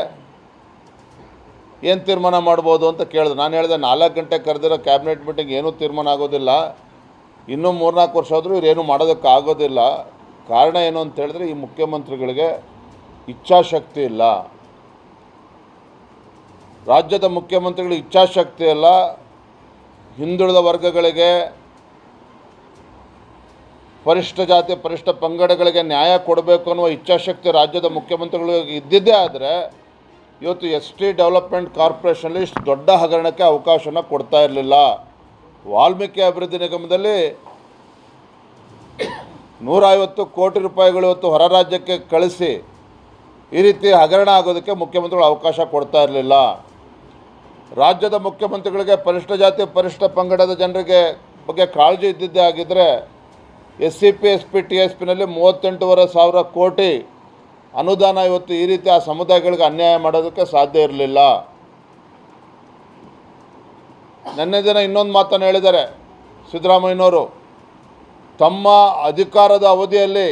ಏನು ತೀರ್ಮಾನ ಮಾಡ್ಬೋದು ಅಂತ ಕೇಳಿದ್ರು. ನಾನು ಹೇಳಿದೆ 4 ಗಂಟೆಗೆ ಕರೆದಿರೋ ಕ್ಯಾಬಿನೆಟ್ ಮೀಟಿಂಗ್ ಏನೂ ತೀರ್ಮಾನ ಆಗೋದಿಲ್ಲ. ಇನ್ನೂ 3-4 ವರ್ಷ ಆದರೂ ಇವ್ರೇನು ಮಾಡೋದಕ್ಕೆ ಆಗೋದಿಲ್ಲ. ಕಾರಣ ಏನು ಅಂತ ಹೇಳಿದ್ರೆ ಈ ಮುಖ್ಯಮಂತ್ರಿಗಳಿಗೆ ಇಚ್ಛಾಶಕ್ತಿ ಇಲ್ಲ. ರಾಜ್ಯದ ಮುಖ್ಯಮಂತ್ರಿಗಳಿಗೆ ಇಚ್ಛಾಶಕ್ತಿ ಇಲ್ಲ. ಹಿಂದುಳಿದ ವರ್ಗಗಳಿಗೆ, ಪರಿಶಿಷ್ಟ ಜಾತಿ ಪರಿಶಿಷ್ಟ ಪಂಗಡಗಳಿಗೆ ನ್ಯಾಯ ಕೊಡಬೇಕು ಅನ್ನುವ ಇಚ್ಛಾಶಕ್ತಿ ರಾಜ್ಯದ ಮುಖ್ಯಮಂತ್ರಿಗಳಿಗೆ ಇದ್ದಿದ್ದೇ ಆದರೆ ಇವತ್ತು ST ಡೆವಲಪ್ಮೆಂಟ್ ಕಾರ್ಪೊರೇಷನಲ್ಲಿ ಇಷ್ಟು ದೊಡ್ಡ ಹಗರಣಕ್ಕೆ ಅವಕಾಶನ ಕೊಡ್ತಾ ಇರಲಿಲ್ಲ. ವಾಲ್ಮೀಕಿ ಅಭಿವೃದ್ಧಿ ನಿಗಮದಲ್ಲಿ 150 ಕೋಟಿ ರೂಪಾಯಿಗಳು ಇವತ್ತು ಹೊರ ರಾಜ್ಯಕ್ಕೆ ಕಳಿಸಿ ಈ ರೀತಿ ಹಗರಣ ಆಗೋದಕ್ಕೆ ಮುಖ್ಯಮಂತ್ರಿಗಳು ಅವಕಾಶ ಕೊಡ್ತಾ ಇರಲಿಲ್ಲ. ರಾಜ್ಯದ ಮುಖ್ಯಮಂತ್ರಿಗಳಿಗೆ ಪರಿಶಿಷ್ಟ ಜಾತಿ ಪರಿಶಿಷ್ಟ ಪಂಗಡದ ಜನರಿಗೆ ಬಗ್ಗೆ ಕಾಳಜಿ ಇದ್ದಿದ್ದೇ ಆಗಿದ್ದರೆ SCP SP TSPನಲ್ಲಿ 38,500 ಕೋಟಿ ಅನುದಾನ ಇವತ್ತು ಈ ರೀತಿ ಆ ಸಮುದಾಯಗಳಿಗೆ ಅನ್ಯಾಯ ಮಾಡೋದಕ್ಕೆ ಸಾಧ್ಯ ಇರಲಿಲ್ಲ. ನಿನ್ನೆ ದಿನ ಇನ್ನೊಂದು ಮಾತನ್ನು ಹೇಳಿದ್ದಾರೆ ಸಿದ್ದರಾಮಯ್ಯನವರು. ತಮ್ಮ ಅಧಿಕಾರದ ಅವಧಿಯಲ್ಲಿ,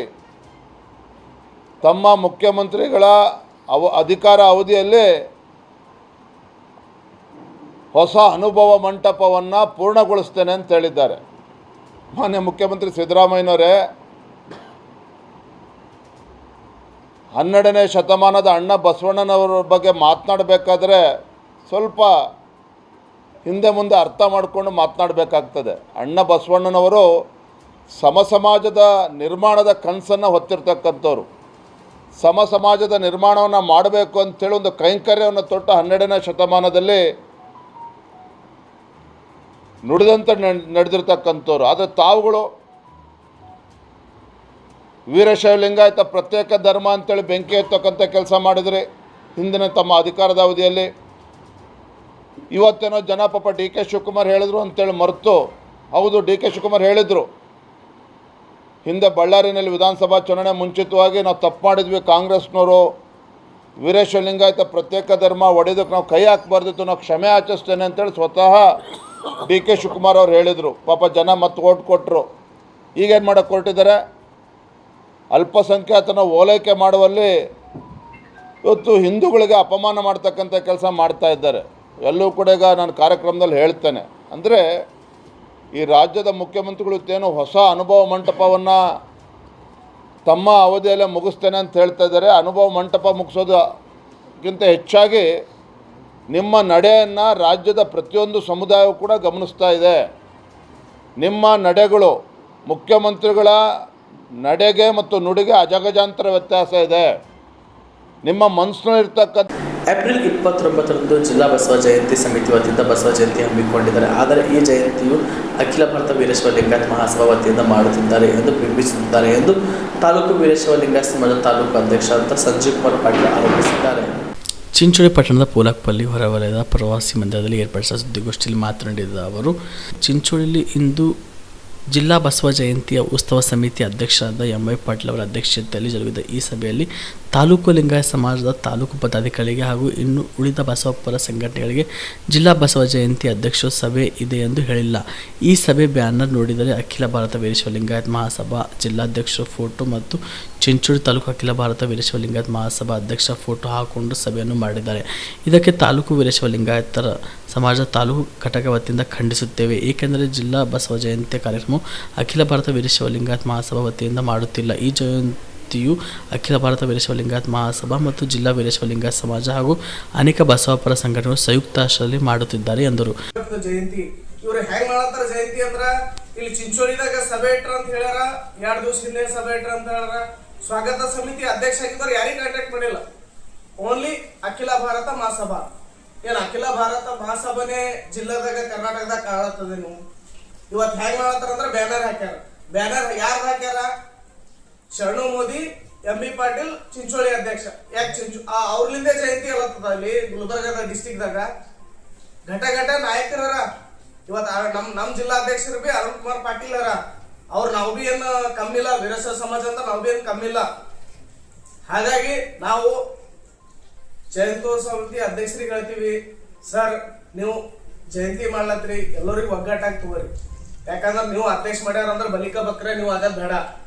ತಮ್ಮ ಮುಖ್ಯಮಂತ್ರಿಗಳ ಅಧಿಕಾರ ಅವಧಿಯಲ್ಲಿ ಹೊಸ ಅನುಭವ ಮಂಟಪವನ್ನು ಪೂರ್ಣಗೊಳಿಸ್ತೇನೆ ಅಂತ ಹೇಳಿದ್ದಾರೆ. ಮಾನ್ಯ ಮುಖ್ಯಮಂತ್ರಿ ಸಿದ್ದರಾಮಯ್ಯನವರೇ, 12ನೇ ಶತಮಾನದ ಅಣ್ಣ ಬಸವಣ್ಣನವರ ಬಗ್ಗೆ ಮಾತನಾಡಬೇಕಾದ್ರೆ ಸ್ವಲ್ಪ ಹಿಂದೆ ಮುಂದೆ ಅರ್ಥ ಮಾಡಿಕೊಂಡು ಮಾತನಾಡಬೇಕಾಗ್ತದೆ. ಅಣ್ಣ ಬಸವಣ್ಣನವರು ಸಮಾಜದ ನಿರ್ಮಾಣದ ಕನಸನ್ನು ಹೊತ್ತಿರ್ತಕ್ಕಂಥವ್ರು. ಸಮಾಜದ ನಿರ್ಮಾಣವನ್ನು ಮಾಡಬೇಕು ಅಂತೇಳಿ ಒಂದು ಕೈಂಕರ್ಯವನ್ನು ತೊಟ್ಟು 12ನೇ ಶತಮಾನದಲ್ಲಿ ನುಡಿದಂತೆ ನಡೆದಿರ್ತಕ್ಕಂಥವ್ರು. ಆದರೆ ತಾವುಗಳು ವೀರಶೈವ ಲಿಂಗಾಯತ ಪ್ರತ್ಯೇಕ ಧರ್ಮ ಅಂತೇಳಿ ಬೆಂಕಿ ಎತ್ತಕ್ಕಂಥ ಕೆಲಸ ಮಾಡಿದ್ರಿ ಹಿಂದಿನ ತಮ್ಮ ಅಧಿಕಾರದ ಅವಧಿಯಲ್ಲಿ. ಇವತ್ತೇನೋ ಜನ ಪಾಪ DK ಶಿವಕುಮಾರ್ ಹೇಳಿದ್ರು ಅಂತೇಳಿ ಮರೆತು, ಹೌದು DK ಶಿವಕುಮಾರ್ ಹೇಳಿದರು, ಹಿಂದೆ ಬಳ್ಳಾರಿನಲ್ಲಿ ವಿಧಾನಸಭಾ ಚುನಾವಣೆ ಮುಂಚಿತವಾಗಿ ನಾವು ತಪ್ಪು ಮಾಡಿದ್ವಿ, ಕಾಂಗ್ರೆಸ್ನವರು ವೀರಶೈವ ಲಿಂಗಾಯತ ಪ್ರತ್ಯೇಕ ಧರ್ಮ ಒಡೆದಕ್ಕೆ ನಾವು ಕೈ ಹಾಕಬಾರ್ದಿತ್ತು, ನಾವು ಕ್ಷಮೆ ಯಾಚಿಸ್ತೇನೆ ಅಂತೇಳಿ ಸ್ವತಃ DK ಶಿವಕುಮಾರ್ ಅವ್ರು ಹೇಳಿದರು. ಪಾಪ ಜನ ಮತ್ತೆ ಓಟ್ ಕೊಟ್ಟರು. ಈಗೇನು ಮಾಡೋಕ್ಕೆ ಹೊರಟಿದ್ದಾರೆ? ಅಲ್ಪಸಂಖ್ಯಾತನ ಓಲೈಕೆ ಮಾಡುವಲ್ಲಿ ಇವತ್ತು ಹಿಂದೂಗಳಿಗೆ ಅಪಮಾನ ಮಾಡ್ತಕ್ಕಂಥ ಕೆಲಸ ಮಾಡ್ತಾ ಇದ್ದಾರೆ. ಎಲ್ಲೂ ಕೂಡ ಈಗ ನಾನು ಕಾರ್ಯಕ್ರಮದಲ್ಲಿ ಹೇಳ್ತೇನೆ. ಅಂದರೆ ಈ ರಾಜ್ಯದ ಮುಖ್ಯಮಂತ್ರಿಗಳು ಏನು ಹೊಸ ಅನುಭವ ಮಂಟಪವನ್ನು ತಮ್ಮ ಅವಧಿಯಲ್ಲೇ ಮುಗಿಸ್ತೇನೆ ಅಂತ ಹೇಳ್ತಾ ಇದ್ದಾರೆ. ಅನುಭವ ಮಂಟಪ ಮುಗಿಸೋದಕ್ಕಿಂತ ಹೆಚ್ಚಾಗಿ ನಿಮ್ಮ ನಡೆಯನ್ನು ರಾಜ್ಯದ ಪ್ರತಿಯೊಂದು ಸಮುದಾಯವು ಕೂಡ ಗಮನಿಸ್ತಾ ಇದೆ. ನಿಮ್ಮ ನಡೆಗಳು, ಮುಖ್ಯಮಂತ್ರಿಗಳ ನಡೆಗೆ ಮತ್ತು ನುಡಿಗೆ ಅಜಗಜಾಂತರ ವ್ಯತ್ಯಾಸ ಇದೆ. ನಿಮ್ಮ ಮನಸ್ಸಿನಲ್ಲಿರ್ತಕ್ಕಂಥ ಏಪ್ರಿಲ್ 29ರಂದು ಜಿಲ್ಲಾ ಬಸವ ಜಯಂತಿ ಸಮಿತಿ ವತಿಯಿಂದ ಬಸವ ಜಯಂತಿ ಹಮ್ಮಿಕೊಂಡಿದ್ದಾರೆ. ಆದರೆ ಈ ಜಯಂತಿಯು ಅಖಿಲ ಭಾರತ ವೀರಶೈವ ಲಿಂಗಾಯತ ಮಹಾಸಭಾ ವತಿಯಿಂದ ಮಾಡುತ್ತಿದ್ದಾರೆ ಎಂದು ಬಿಂಬಿಸುತ್ತಾರೆ ಎಂದು ತಾಲೂಕು ವೀರಶೈವ ಲಿಂಗಾಯತ ಸಮಾಜದ ತಾಲೂಕು ಅಧ್ಯಕ್ಷ ಅಂತ ಸಂಜೀವ್ ಕುಮಾರ್ ಪಾಟೀಲ್ ಆರೋಪಿಸಿದ್ದಾರೆ. ಚಿಂಚೋಳಿ ಪಟ್ಟಣದ ಪೋಲಕ್ಪಲ್ಲಿ ಹೊರವಲಯದ ಪ್ರವಾಸಿ ಮಂದಿರದಲ್ಲಿ ಏರ್ಪಡಿಸಿದ ಸುದ್ದಿಗೋಷ್ಠಿಯಲ್ಲಿ ಮಾತನಾಡಿದ ಅವರು, ಚಿಂಚೋಳಿಯಲ್ಲಿ ಇಂದು ಜಿಲ್ಲಾ ಬಸವ ಜಯಂತಿಯ ಉತ್ಸವ ಸಮಿತಿ ಅಧ್ಯಕ್ಷರಾದ MY ಪಾಟೀಲ್ ಅವರ ಅಧ್ಯಕ್ಷತೆಯಲ್ಲಿ ಜರುಗಿದ ಈ ಸಭೆಯಲ್ಲಿ ತಾಲೂಕು ಲಿಂಗಾಯತ ಸಮಾಜದ ತಾಲೂಕು ಪದಾಧಿಕಾರಿಗಳಿಗೆ ಹಾಗೂ ಇನ್ನು ಉಳಿದ ಬಸವಪರ ಸಂಘಟನೆಗಳಿಗೆ ಜಿಲ್ಲಾ ಬಸವ ಜಯಂತಿ ಅಧ್ಯಕ್ಷ ಸಭೆ ಇದೆ ಎಂದು ಹೇಳಿಲ್ಲ. ಈ ಸಭೆ ಬ್ಯಾನರ್ ನೋಡಿದರೆ ಅಖಿಲ ಭಾರತ ವೀರಶೈವ ಲಿಂಗಾಯತ ಮಹಾಸಭಾ ಜಿಲ್ಲಾಧ್ಯಕ್ಷರ ಫೋಟೋ ಮತ್ತು ಚಿಂಚೋಳಿ ತಾಲೂಕು ಅಖಿಲ ಭಾರತ ವೀರಶೈವ ಲಿಂಗಾಯತ ಮಹಾಸಭಾ ಅಧ್ಯಕ್ಷ ಫೋಟೋ ಹಾಕಿಕೊಂಡು ಸಭೆಯನ್ನು ಮಾಡಿದ್ದಾರೆ. ಇದಕ್ಕೆ ತಾಲೂಕು ವೀರಶೈವ ಲಿಂಗಾಯತರ ಸಮಾಜ ತಾಲೂಕು ಘಟಕ ವತಿಯಿಂದ ಖಂಡಿಸುತ್ತೇವೆ. ಏಕೆಂದರೆ ಜಿಲ್ಲಾ ಬಸವ ಜಯಂತಿ ಕಾರ್ಯಕ್ರಮವು ಅಖಿಲ ಭಾರತ ವೀರಶೈವ ಲಿಂಗಾಯತ ಮಹಾಸಭಾ ವತಿಯಿಂದ ಮಾಡುತ್ತಿಲ್ಲ. ಈ ಜಯಂತಿಯು ಅಖಿಲ ಭಾರತ ವೀರಶೈವ ಲಿಂಗಾಯತ ಮಹಾಸಭಾ ಮತ್ತು ಜಿಲ್ಲಾ ವೀರಶೈವ ಲಿಂಗಾಯತ ಸಮಾಜ ಹಾಗೂ ಅನೇಕ ಬಸವಪರ ಸಂಘಟನೆಗಳು ಸಂಯುಕ್ತ ಆಶ್ರಯದಲ್ಲಿ ಮಾಡುತ್ತಿದ್ದಾರೆ ಎಂದರು. ಜಯಂತಿ ಇವ್ರು ಹೆಂಗ್ ಮಾಡತ್ತಾರ ಜಯಂತಿ ಅಂದ್ರ ಇಲ್ಲಿ ಚಿಂಚೋಳಿದಾಗ ಸಭೆ ಇಟ್ರ ಅಂತ ಹೇಳ್ಯಾರ. 2 ದಿವಸ ಹಿಂದೆ ಸಭೆ ಇಟ್ರ ಅಂತ ಹೇಳ್ಯಾರ. ಸ್ವಾಗತ ಸಮಿತಿ ಅಧ್ಯಕ್ಷ ಆಗಿದ್ದವ್ರು ಯಾರಿಗೆ ಕಾಂಟ್ಯಾಕ್ಟ್ ಮಾಡಿಲ್ಲ. ಓನ್ಲಿ ಅಖಿಲ ಭಾರತ ಮಹಾಸಭಾ. ಏನ್ ಅಖಿಲ ಭಾರತ ಮಹಾಸಭಾನೇ ಜಿಲ್ಲಾದಾಗ ಕರ್ನಾಟಕದಾಗ ಕಾಣತ್ತದೇನು? ಇವತ್ತು ಹೆಂಗ್ ಮಾಡತ್ತಾರ ಅಂದ್ರೆ ಬ್ಯಾನರ್ ಹಾಕ್ಯಾರ. ಬ್ಯಾನರ್ ಯಾರು ಹಾಕ್ಯಾರ? ಶರಣು ಮೋದಿ, MB ಪಾಟೀಲ್ ಚಿಂಚೋಳಿ ಅಧ್ಯಕ್ಷ. ಯಾಕೆ ಅವ್ರಲಿಂದ ಜಯಂತಿ ಅಲ್ಲತ್ತದ ಇಲ್ಲಿ ಗುಲ್ಬರ್ಗದ ಡಿಸ್ಟಿಕ್ದಾಗ ಘಟ ನಾಯಕರ. ಇವತ್ತು ನಮ್ ಜಿಲ್ಲಾ ಅಧ್ಯಕ್ಷರು ಬಿ ಅರುಣ್ ಕುಮಾರ್ ಪಾಟೀಲ್ ಅವರ. ಅವ್ರು ನಾವು ಬಿ ಏನು ಕಮ್ಮಿಲ್ಲ, ವೀರಶೈವ ಸಮಾಜ ಅಂತ ನಾವು ಬಿ ಏನು ಕಮ್ಮಿಲ್ಲ. ಹಾಗಾಗಿ ನಾವು ಜಯಂತ್ಯೋತ್ಸವ ಸಮಿತಿ ಅಧ್ಯಕ್ಷರಿಗೆ ಹೇಳ್ತೀವಿ, ಸರ್ ನೀವು ಜಯಂತಿ ಮಾಡ್ಲತ್ರಿ, ಎಲ್ಲರಿಗೂ ಒಗ್ಗಟ್ಟಾಗಿ ತಗೋರಿ. ಯಾಕಂದ್ರೆ ನೀವು ಅಧ್ಯಕ್ಷ ಮಾಡ್ಯಾರ ಅಂದ್ರೆ ಬಲಿಕ ಬಕ್ರೆ ನೀವು ಅದ ಬೇಡ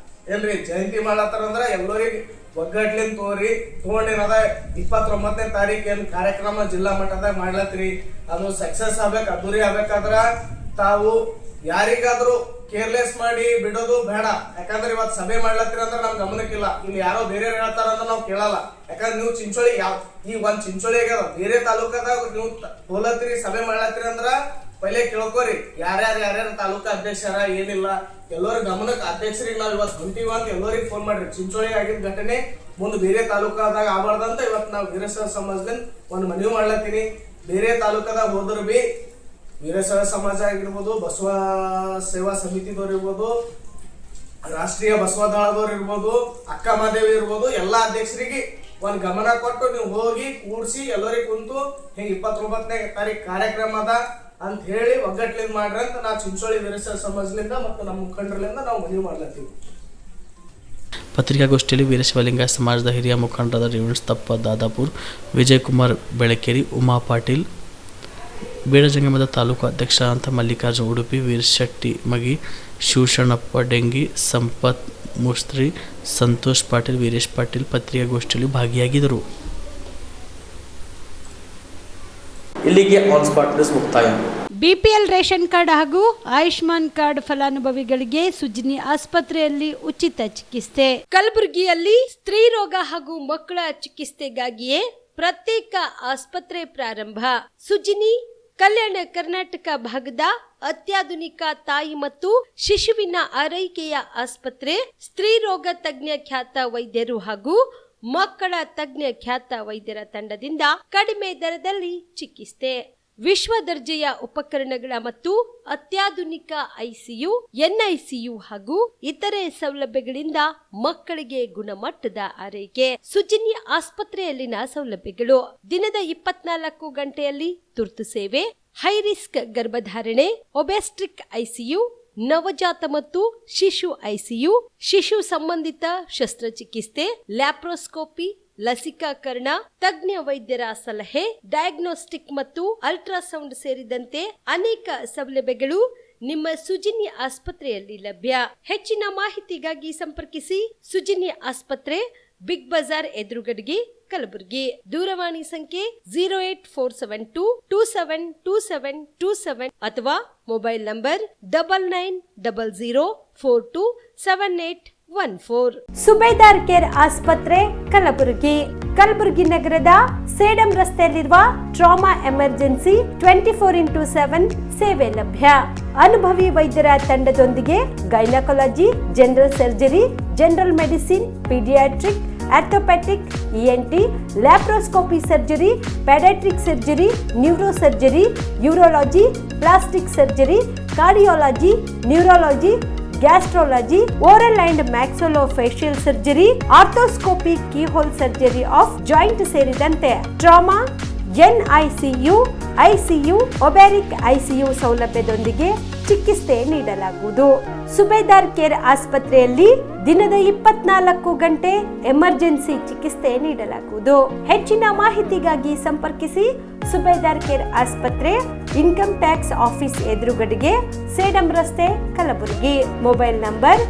ಏನ್ರಿ. ಜಯಂತಿ ಮಾಡ್ಲತ್ತಾರ ಅಂದ್ರೆ ಎಲ್ಲರಿಗೆ ಒಗ್ಗಟ್ಲಿಂದ ತಗೋರಿ. ತಗೊಂಡೇನದ 29ನೇ ತಾರೀಕು ಏನ್ ಕಾರ್ಯಕ್ರಮ ಜಿಲ್ಲಾ ಮಟ್ಟದಾಗ ಮಾಡ್ಲತ್ರಿ, ಅದು ಸಕ್ಸಸ್ ಆಗ್ಬೇಕು, ಅದ್ದೂರಿ ಆಗ್ಬೇಕಾದ್ರ ತಾವು ಯಾರಿಗಾದ್ರೂ ಕೇರ್ಲೆಸ್ ಮಾಡಿ ಬಿಡೋದು ಬೇಡ. ಯಾಕಂದ್ರೆ ಇವತ್ತು ಸಭೆ ಮಾಡ್ಲತ್ತೀರಿ ಅಂದ್ರೆ ನಮ್ ಗಮನಕ್ಕಿಲ್ಲ. ಇಲ್ಲಿ ಯಾರೋ ಬೇರೆ ಹೇಳ್ತಾರ ಅಂತ ನಾವು ಕೇಳಲ್ಲ. ಯಾಕಂದ್ರೆ ನೀವು ಚಿಂಚೋಳಿ ಈಗ ಒಂದ್ ಚಿಂಚೋಳಿ ಆಗ್ಯಾವ, ಬೇರೆ ತಾಲೂಕದಾಗ ನೀವು ಹೋಲತ್ತೀರಿ ಸಭೆ ಮಾಡ್ಲತ್ತೀರಿ ಅಂದ್ರ ಪೈಲೆ ಕೇಳ್ಕೋರಿ ಯಾರ್ಯಾರ ತಾಲೂಕಾ ಅಧ್ಯಕ್ಷರ ಏನಿಲ್ಲ. ಎಲ್ಲರ ಗಮನಕ್ಕೆ ಅಧ್ಯಕ್ಷರಿಗೆ ನಾವು ಇವತ್ತು ಹೊಂಟಿವ ಅಂತ ಎಲ್ಲರಿಗೆ ಫೋನ್ ಮಾಡ್ರಿ. ಚಿಂಚೋಳಿ ಆಗಿದ್ದ ಘಟನೆ ಮುಂದೆ ಬೇರೆ ತಾಲೂಕಾದಾಗ ಆಗ್ಬಾರ್ದಂತ ಇವತ್ತು ನಾವು ವೀರಶೈವ ಸಮಾಜದಿಂದ ಒಂದು ಮನವಿ ಮಾಡ್ಲತ್ತೀನಿ. ಬೇರೆ ತಾಲೂಕದಾಗ ಹೋದ್ರು ಬಿ ವೀರಶೈವ ಸಮಾಜ ಆಗಿರ್ಬೋದು, ಬಸವ ಸೇವಾ ಸಮಿತಿದವ್ರು ಇರ್ಬೋದು, ರಾಷ್ಟ್ರೀಯ ಬಸವದಳದವ್ರು ಇರ್ಬೋದು, ಅಕ್ಕ ಮಾದೇವಿ ಇರ್ಬೋದು, ಎಲ್ಲಾ ಅಧ್ಯಕ್ಷರಿಗೆ ಒಂದ್ ಗಮನ ಕೊಟ್ಟು ನೀವು ಹೋಗಿ ಕೂಡ್ಸಿ ಎಲ್ಲರಿಗೆ ಕುಂತು ಹಿಂಗ 29ನೇ ತಾರೀಕು ಕಾರ್ಯಕ್ರಮ ಅದ ಅಂತ ಹೇಳಿ ಒಗ್ಗಟ್ಲಿಂದ ಮಾಡ್ರಿ ಅಂತ ನಾವು ಚಿಂಚೋಳಿ ವೀರಶೈವ ಸಮಾಜದಿಂದ ಮತ್ತು ನಮ್ಮ ಮುಖಂಡರಿಂದ ನಾವು ಮನವಿ ಮಾಡ್ಲತ್ತೀವಿ. ಪತ್ರಿಕಾಗೋಷ್ಠಿಯಲ್ಲಿ ವೀರಶೈವಲಿಂಗ ಸಮಾಜದ ಹಿರಿಯ ಮುಖಂಡರಾದ ರೇವಣಸ್ತಪ್ಪ ದಾದಾಪುರ್, ವಿಜಯಕುಮಾರ್ ಬೆಳಕೇರಿ, ಉಮಾ ಪಾಟೀಲ್, ಬೇಡಜಂಗಮದ ತಾಲೂಕು ಅಧ್ಯಕ್ಷ ಅಂತ ಮಲ್ಲಿಕಾರ್ಜುನ ಉಡುಪಿ, ವೀರಶೆಟ್ಟಿ ಮಗಿ, ಶಿವಶರಣಪ್ಪ ಡೆಂಗಿ, ಸಂಪತ್ ಮುಸ್ತ್ರಿ, ಸಂತೋಷ್ ಪಾಟೀಲ್, ವೀರೇಶ್ ಪಾಟೀಲ್ ಪತ್ರಿಕಾಗೋಷ್ಠಿಯಲ್ಲಿ ಭಾಗಿಯಾಗಿದ್ದರು. ಇಲ್ಲಿಗೆ ಆನ್ ಸ್ಪಾಟ್ ನ್ಯೂಸ್ ಮುಕ್ತಾಯ. ಬಿಪಿಎಲ್ ರೇಷನ್ ಕಾರ್ಡ್ ಹಾಗೂ ಆಯುಷ್ಮಾನ್ ಕಾರ್ಡ್ ಫಲಾನುಭವಿಗಳಿಗೆ ಸುಜಿನಿ ಆಸ್ಪತ್ರೆಯಲ್ಲಿ ಉಚಿತ ಚಿಕಿತ್ಸೆ. ಕಲಬುರಗಿಯಲ್ಲಿ ಸ್ತ್ರೀ ರೋಗ ಹಾಗೂ ಮಕ್ಕಳ ಚಿಕಿತ್ಸೆಗಾಗಿಯೇ ಪ್ರತ್ಯೇಕ ಆಸ್ಪತ್ರೆ ಪ್ರಾರಂಭ. ಸುಜಿನಿ ಕಲ್ಯಾಣ ಕರ್ನಾಟಕ ಭಾಗದ ಅತ್ಯಾಧುನಿಕ ತಾಯಿ ಮತ್ತು ಶಿಶುವಿನ ಆರೈಕೆಯ ಆಸ್ಪತ್ರೆ. ಸ್ತ್ರೀ ರೋಗ ತಜ್ಞ ಖ್ಯಾತ ವೈದ್ಯರು ಹಾಗೂ ಮಕ್ಕಳ ತಜ್ಞ ಖ್ಯಾತ ವೈದ್ಯರ ತಂಡದಿಂದ ಕಡಿಮೆ ದರದಲ್ಲಿ ಚಿಕಿತ್ಸೆ. ವಿಶ್ವ ದರ್ಜೆಯ ಉಪಕರಣಗಳ ಮತ್ತು ಅತ್ಯಾಧುನಿಕ ಐಸಿಯು, ಎನ್ಐಸಿಯು ಹಾಗೂ ಇತರೆ ಸೌಲಭ್ಯಗಳಿಂದ ಮಕ್ಕಳಿಗೆ ಗುಣಮಟ್ಟದ ಆರೈಕೆ. ಸುಜಿನಿ ಆಸ್ಪತ್ರೆಯಲ್ಲಿನ ಸೌಲಭ್ಯಗಳು: ದಿನದ 24 ಗಂಟೆಯಲ್ಲಿ ತುರ್ತು ಸೇವೆ, ಹೈ ರಿಸ್ಕ್ ಗರ್ಭಧಾರಣೆ, ಒಬೆಸ್ಟ್ರಿಕ್ ಐಸಿಯು, ನವಜಾತ ಮತ್ತು ಶಿಶು ಐಸಿಯು, ಶಿಶು ಸಂಬಂಧಿತ ಶಸ್ತ್ರಚಿಕಿತ್ಸೆ, ಲ್ಯಾಪ್ರೋಸ್ಕೋಪಿ, ಲಸಿಕಾಕರಣ, ತಜ್ಞ ವೈದ್ಯರ ಸಲಹೆ, ಡಯಾಗ್ನೋಸ್ಟಿಕ್ ಮತ್ತು ಅಲ್ಟ್ರಾಸೌಂಡ್ ಸೇರಿದಂತೆ ಅನೇಕ ಸೌಲಭ್ಯಗಳು ನಿಮ್ಮ ಸುಜಿನಿ ಆಸ್ಪತ್ರೆಯಲ್ಲಿ ಲಭ್ಯ. ಹೆಚ್ಚಿನ ಮಾಹಿತಿಗಾಗಿ ಸಂಪರ್ಕಿಸಿ ಸುಜಿನಿ ಆಸ್ಪತ್ರೆ, ಬಿಗ್ ಬಜಾರ್ ಎದುರುಗಡೆಗೆ, ಕಲಬುರಗಿ. ದೂರವಾಣಿ ಸಂಖ್ಯೆ 08472272727 ಅಥವಾ ಮೊಬೈಲ್ ನಂಬರ್ 9900427814. ಸುಬೇದಾರ್ ಕೇರ್ ಆಸ್ಪತ್ರೆ, ಕಲಬುರಗಿ. ಕಲಬುರಗಿ ನಗರದ ಸೇಡಂ ರಸ್ತೆಯಲ್ಲಿರುವ ಟ್ರಾಮಾ ಎಮರ್ಜೆನ್ಸಿ 24x7 ಸೇವೆ ಲಭ್ಯ. ಅನುಭವಿ ವೈದ್ಯರ ತಂಡದೊಂದಿಗೆ gynaecology, general surgery, general medicine, paediatric, orthopaedic, ENT, laparoscopy surgery, paediatric surgery, neuro surgery, urology, plastic surgery, cardiology, neurology, gastrology, oral and maxillofacial surgery, arthroscopy, keyhole surgery of joint ಸೇರಿದಂತೆ trauma, NICU, ICU, obstetric ICU ಸೌಲಭ್ಯದೊಂದಿಗೆ ಚಿಕಿತ್ಸೆ ನೀಡಲಾಗುವುದು. ಸುಬೇದಾರ್ care ಆಸ್ಪತ್ರೆಯಲ್ಲಿ ದಿನದ 24 ಗಂಟೆ emergency ಚಿಕಿತ್ಸೆ ನೀಡಲಾಗುವುದು. ಹೆಚ್ಚಿನ ಮಾಹಿತಿಗಾಗಿ ಸಂಪರ್ಕಿಸಿ ಸುಬೇದಾರ್ ಕೇರ್ ಆಸ್ಪತ್ರೆ, ಇನ್ಕಮ್ ಟ್ಯಾಕ್ಸ್ ಆಫೀಸ್ ಎದುರುಗಡೆಗೆ, ಸೇಡಂ ರಸ್ತೆ, Kalaburagi. Mobile number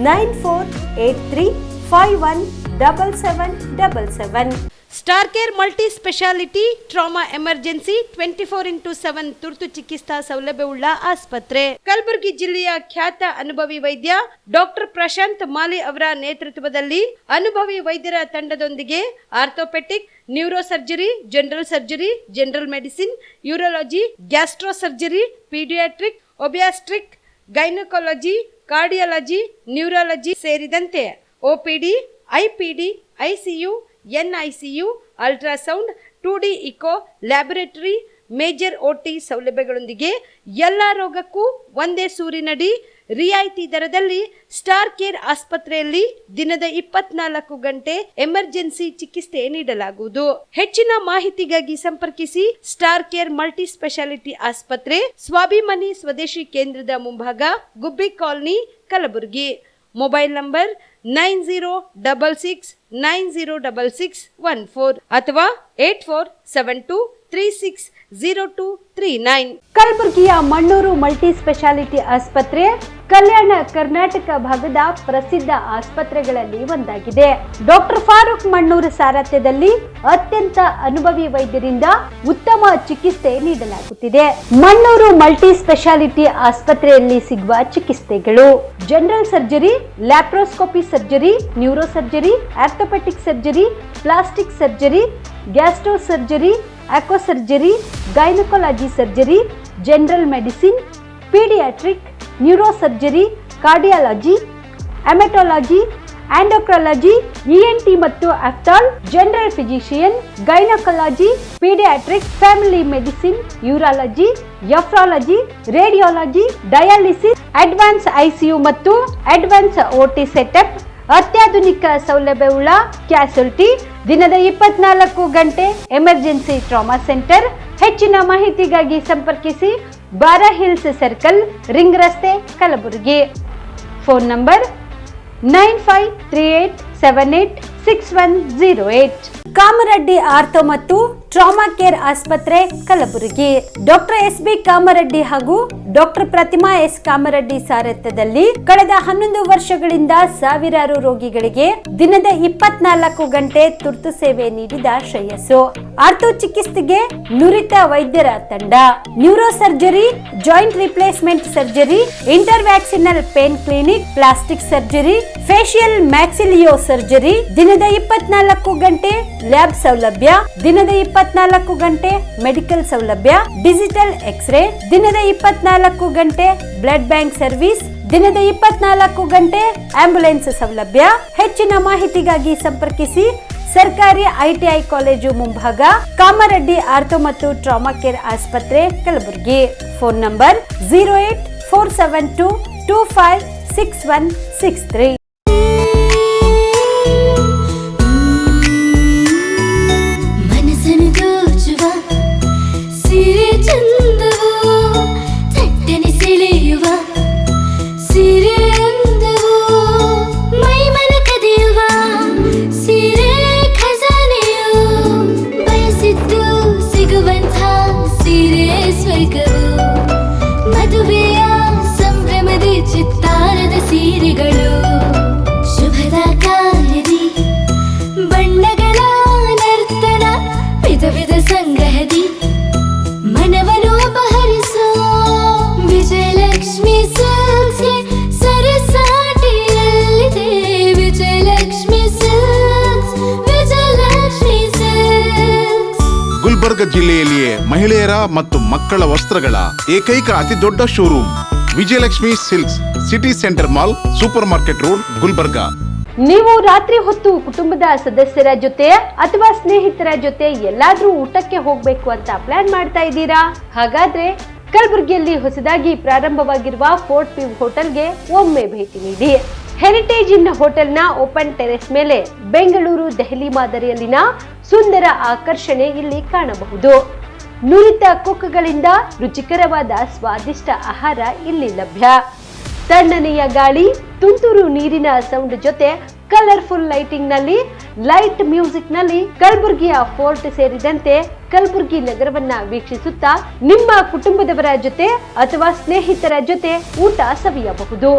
9483517777. Star care multi speciality trauma emergency 24x7 ತುರ್ತು ಚಿಕಿತ್ಸಾ ಸೌಲಭ್ಯವುಳ್ಳ ಆಸ್ಪತ್ರೆ. ಕಲಬುರಗಿ ಜಿಲ್ಲೆಯ ಖ್ಯಾತ ಅನುಭವಿ ವೈದ್ಯ ಡಾಕ್ಟರ್ ಪ್ರಶಾಂತ್ ಮಾಲಿ ಅವರ ನೇತೃತ್ವದಲ್ಲಿ ಅನುಭವಿ ವೈದ್ಯರ ತಂಡದೊಂದಿಗೆ orthopaedic, neuro surgery, general surgery, general medicine, urology, gastro surgery, paediatric, obstetric, gynaecology, cardiology, neurology ಸೇರಿದಂತೆ OPD, IPD, ICU, NICU, ultrasound, 2D echo, laboratory, major OT ಸೌಲಭ್ಯಗಳೊಂದಿಗೆ ಎಲ್ಲ ರೋಗಕ್ಕೂ ಒಂದೇ ಸೂರಿನಡಿ ರಿಯಾಯಿತಿ ದರದಲ್ಲಿ ಸ್ಟಾರ್ ಕೇರ್ ಆಸ್ಪತ್ರೆಯಲ್ಲಿ ದಿನದ 24 ಗಂಟೆ ಎಮರ್ಜೆನ್ಸಿ ಚಿಕಿತ್ಸೆ ನೀಡಲಾಗುವುದು. ಹೆಚ್ಚಿನ ಮಾಹಿತಿಗಾಗಿ ಸಂಪರ್ಕಿಸಿ ಸ್ಟಾರ್ ಕೇರ್ ಮಲ್ಟಿ ಸ್ಪೆಷಾಲಿಟಿ ಆಸ್ಪತ್ರೆ, ಸ್ವಾಭಿಮಾನಿ ಸ್ವದೇಶಿ ಕೇಂದ್ರದ ಮುಂಭಾಗ, ಗುಬ್ಬಿ ಕಾಲನಿ, ಕಲಬುರಗಿ. ಮೊಬೈಲ್ ನಂಬರ್ 9066906614 ಅಥವಾ 8472360239. ಕಲಬುರಗಿಯ ಮಣ್ಣೂರು ಮಲ್ಟಿ ಸ್ಪೆಷಾಲಿಟಿ ಆಸ್ಪತ್ರೆ ಕಲ್ಯಾಣ ಕರ್ನಾಟಕ ಭಾಗದ ಪ್ರಸಿದ್ಧ ಆಸ್ಪತ್ರೆಗಳಲ್ಲಿ ಒಂದಾಗಿದೆ. ಡಾಕ್ಟರ್ ಫಾರೂಕ್ ಮಣ್ಣೂರು ಸಾರಥ್ಯದಲ್ಲಿ ಅತ್ಯಂತ ಅನುಭವಿ ವೈದ್ಯರಿಂದ ಉತ್ತಮ ಚಿಕಿತ್ಸೆ ನೀಡಲಾಗುತ್ತಿದೆ. ಮಣ್ಣೂರು ಮಲ್ಟಿ ಸ್ಪೆಷಾಲಿಟಿ ಆಸ್ಪತ್ರೆಯಲ್ಲಿ ಸಿಗುವ ಚಿಕಿತ್ಸೆಗಳು: general surgery, laparoscopy surgery, neuro surgery, orthopaedic surgery, plastic surgery, gastro surgery, onco surgery, gynaecology surgery, general medicine, paediatric, neuro surgery, cardiology, haematology, endocrinology, ENT ಮತ್ತು ophthal, general physician, gynaecology, paediatric, family medicine, urology, nephrology, radiology, dialysis, advance ICU ಮತ್ತು advance OT setup, ಅತ್ಯಾಧುನಿಕ ಸೌಲಭ್ಯವುಳ್ಳ ಕ್ಯಾಸುಲಿಟಿ, ದಿನದ 24 ಗಂಟೆ emergency trauma centre. ಹೆಚ್ಚಿನ ಮಾಹಿತಿಗಾಗಿ ಸಂಪರ್ಕಿಸಿ ಬಾರಾ hills circle, ring ರಸ್ತೆ, Kalaburagi. Phone number 9538786108. Kamareddy ortho ಮತ್ತು ಟ್ರಾಮಾ ಕೇರ್ ಆಸ್ಪತ್ರೆ, ಕಲಬುರಗಿ. ಡಾಕ್ಟರ್ SB ಕಾಮರೆಡ್ಡಿ ಹಾಗೂ ಡಾಕ್ಟರ್ ಪ್ರತಿಮಾ S ಕಾಮರೆಡ್ಡಿ ಸಾರಥ್ಯದಲ್ಲಿ ಕಳೆದ 11 ವರ್ಷಗಳಿಂದ ಸಾವಿರಾರು ರೋಗಿಗಳಿಗೆ ದಿನದ 24 ಗಂಟೆ ತುರ್ತು ಸೇವೆ ನೀಡಿದ ಶ್ರೇಯಸ್ಸು. ಆರ್ಥೋ ಚಿಕಿತ್ಸೆಗೆ ನುರಿತ ವೈದ್ಯರ ತಂಡ, neuro surgery, joint replacement surgery, interventional pain clinic, plastic surgery, facial maxillo surgery, ದಿನದ 24 ಗಂಟೆ ಲ್ಯಾಬ್ ಸೌಲಭ್ಯ, ದಿನದ 24 ಗಂಟೆ ಮೆಡಿಕಲ್ ಸೌಲಭ್ಯ, ಡಿಜಿಟಲ್ ಎಕ್ಸ್ರೇ, ದಿನದ 24 ಗಂಟೆ ಬ್ಲಡ್ ಬ್ಯಾಂಕ್ ಸರ್ವಿಸ್, ದಿನದ 24 ಗಂಟೆ ಆಂಬ್ಯುಲೆನ್ಸ್ ಸೌಲಭ್ಯ. ಹೆಚ್ಚಿನ ಮಾಹಿತಿಗಾಗಿ ಸಂಪರ್ಕಿಸಿ ಸರ್ಕಾರಿ ITI ಕಾಲೇಜು ಮುಂಭಾಗ, ಕಾಮರೆಡ್ಡಿ ಆರ್ಥೋ ಮತ್ತು ಟ್ರಾಮಾ ಕೇರ್ ಆಸ್ಪತ್ರೆ, ಕಲಬುರಗಿ. Phone number 08472256163. ಮದುವೆಯ ಸಂಭ್ರಮದ ಚಿತ್ತಾರದ ಸೀರೆಗಳು, ಶುಭದ ಕಾರ್ಯದಿ ಬಣ್ಣಗಳ ನರ್ತನ, ವಿಧ ವಿಧ ಸಂಗ್ರಹದಿ ಮನವನ್ನು ಅಪಹರಿಸೋ ವಿಜಯಲಕ್ಷ್ಮಿ ಸಿಲ್ಕ್ಸ್ ಸರಸಾಟಿಯಲ್ಲಿದೆ. Vijayalakshmi silks, Vijayalakshmi silks. ಗುಲ್ಬರ್ಗ ಜಿಲ್ಲೆಯಲ್ಲಿಯೇ ಮಹಿಳೆಯರ ಮತ್ತು ಮಕ್ಕಳ ವಸ್ತ್ರಗಳ ಏಕೈಕ ಅತಿ ದೊಡ್ಡ showroom Vijayalakshmi silks, city centre mall, super market road, Gulbarga. ನೀವು ರಾತ್ರಿ ಹೊತ್ತು ಕುಟುಂಬದ ಸದಸ್ಯರ ಜೊತೆ ಅಥವಾ ಸ್ನೇಹಿತರ ಜೊತೆ ಎಲ್ಲಾದ್ರೂ ಊಟಕ್ಕೆ ಹೋಗ್ಬೇಕು ಅಂತ ಪ್ಲಾನ್ ಮಾಡ್ತಾ ಇದ್ದೀರಾ? ಹಾಗಾದ್ರೆ ಕಲಬುರಗಿಯಲ್ಲಿ ಹೊಸದಾಗಿ ಪ್ರಾರಂಭವಾಗಿರುವ ಫೋರ್ಟ್ ವ್ಯೂ ಹೋಟೆಲ್ಗೆ ಒಮ್ಮೆ ಭೇಟಿ ನೀಡಿ. ಹೆರಿಟೇಜ್ ಇನ್ ಹೋಟೆಲ್ನ ಓಪನ್ ಟೆರೆಸ್ ಮೇಲೆ ಬೆಂಗಳೂರು, ದೆಹಲಿ ಮಾದರಿಯಲ್ಲಿನ ಸುಂದರ ಆಕರ್ಷಣೆ ಇಲ್ಲಿ ಕಾಣಬಹುದು. ನುರಿತ ಕುಕ್ಗಳಿಂದ ರುಚಿಕರವಾದ ಸ್ವಾದಿಷ್ಟ ಆಹಾರ ಇಲ್ಲಿ ಲಭ್ಯ. ತಣ್ಣನೆಯ ಗಾಳಿ, ತುಂತುರು ನೀರಿನ ಸೌಂಡ್ ಜೊತೆ ಕಲರ್ಫುಲ್ ಲೈಟಿಂಗ್ ನಲ್ಲಿ, ಲೈಟ್ ಮ್ಯೂಸಿಕ್ ನಲ್ಲಿ ಕಲಬುರಗಿಯ ಫೋರ್ಟ್ ಸೇರಿದಂತೆ ಕಲಬುರಗಿ ನಗರವನ್ನ ವೀಕ್ಷಿಸುತ್ತಾ ನಿಮ್ಮ ಕುಟುಂಬದವರ ಜೊತೆ ಅಥವಾ ಸ್ನೇಹಿತರ ಜೊತೆ ಊಟ ಸವಿಯಬಹುದು.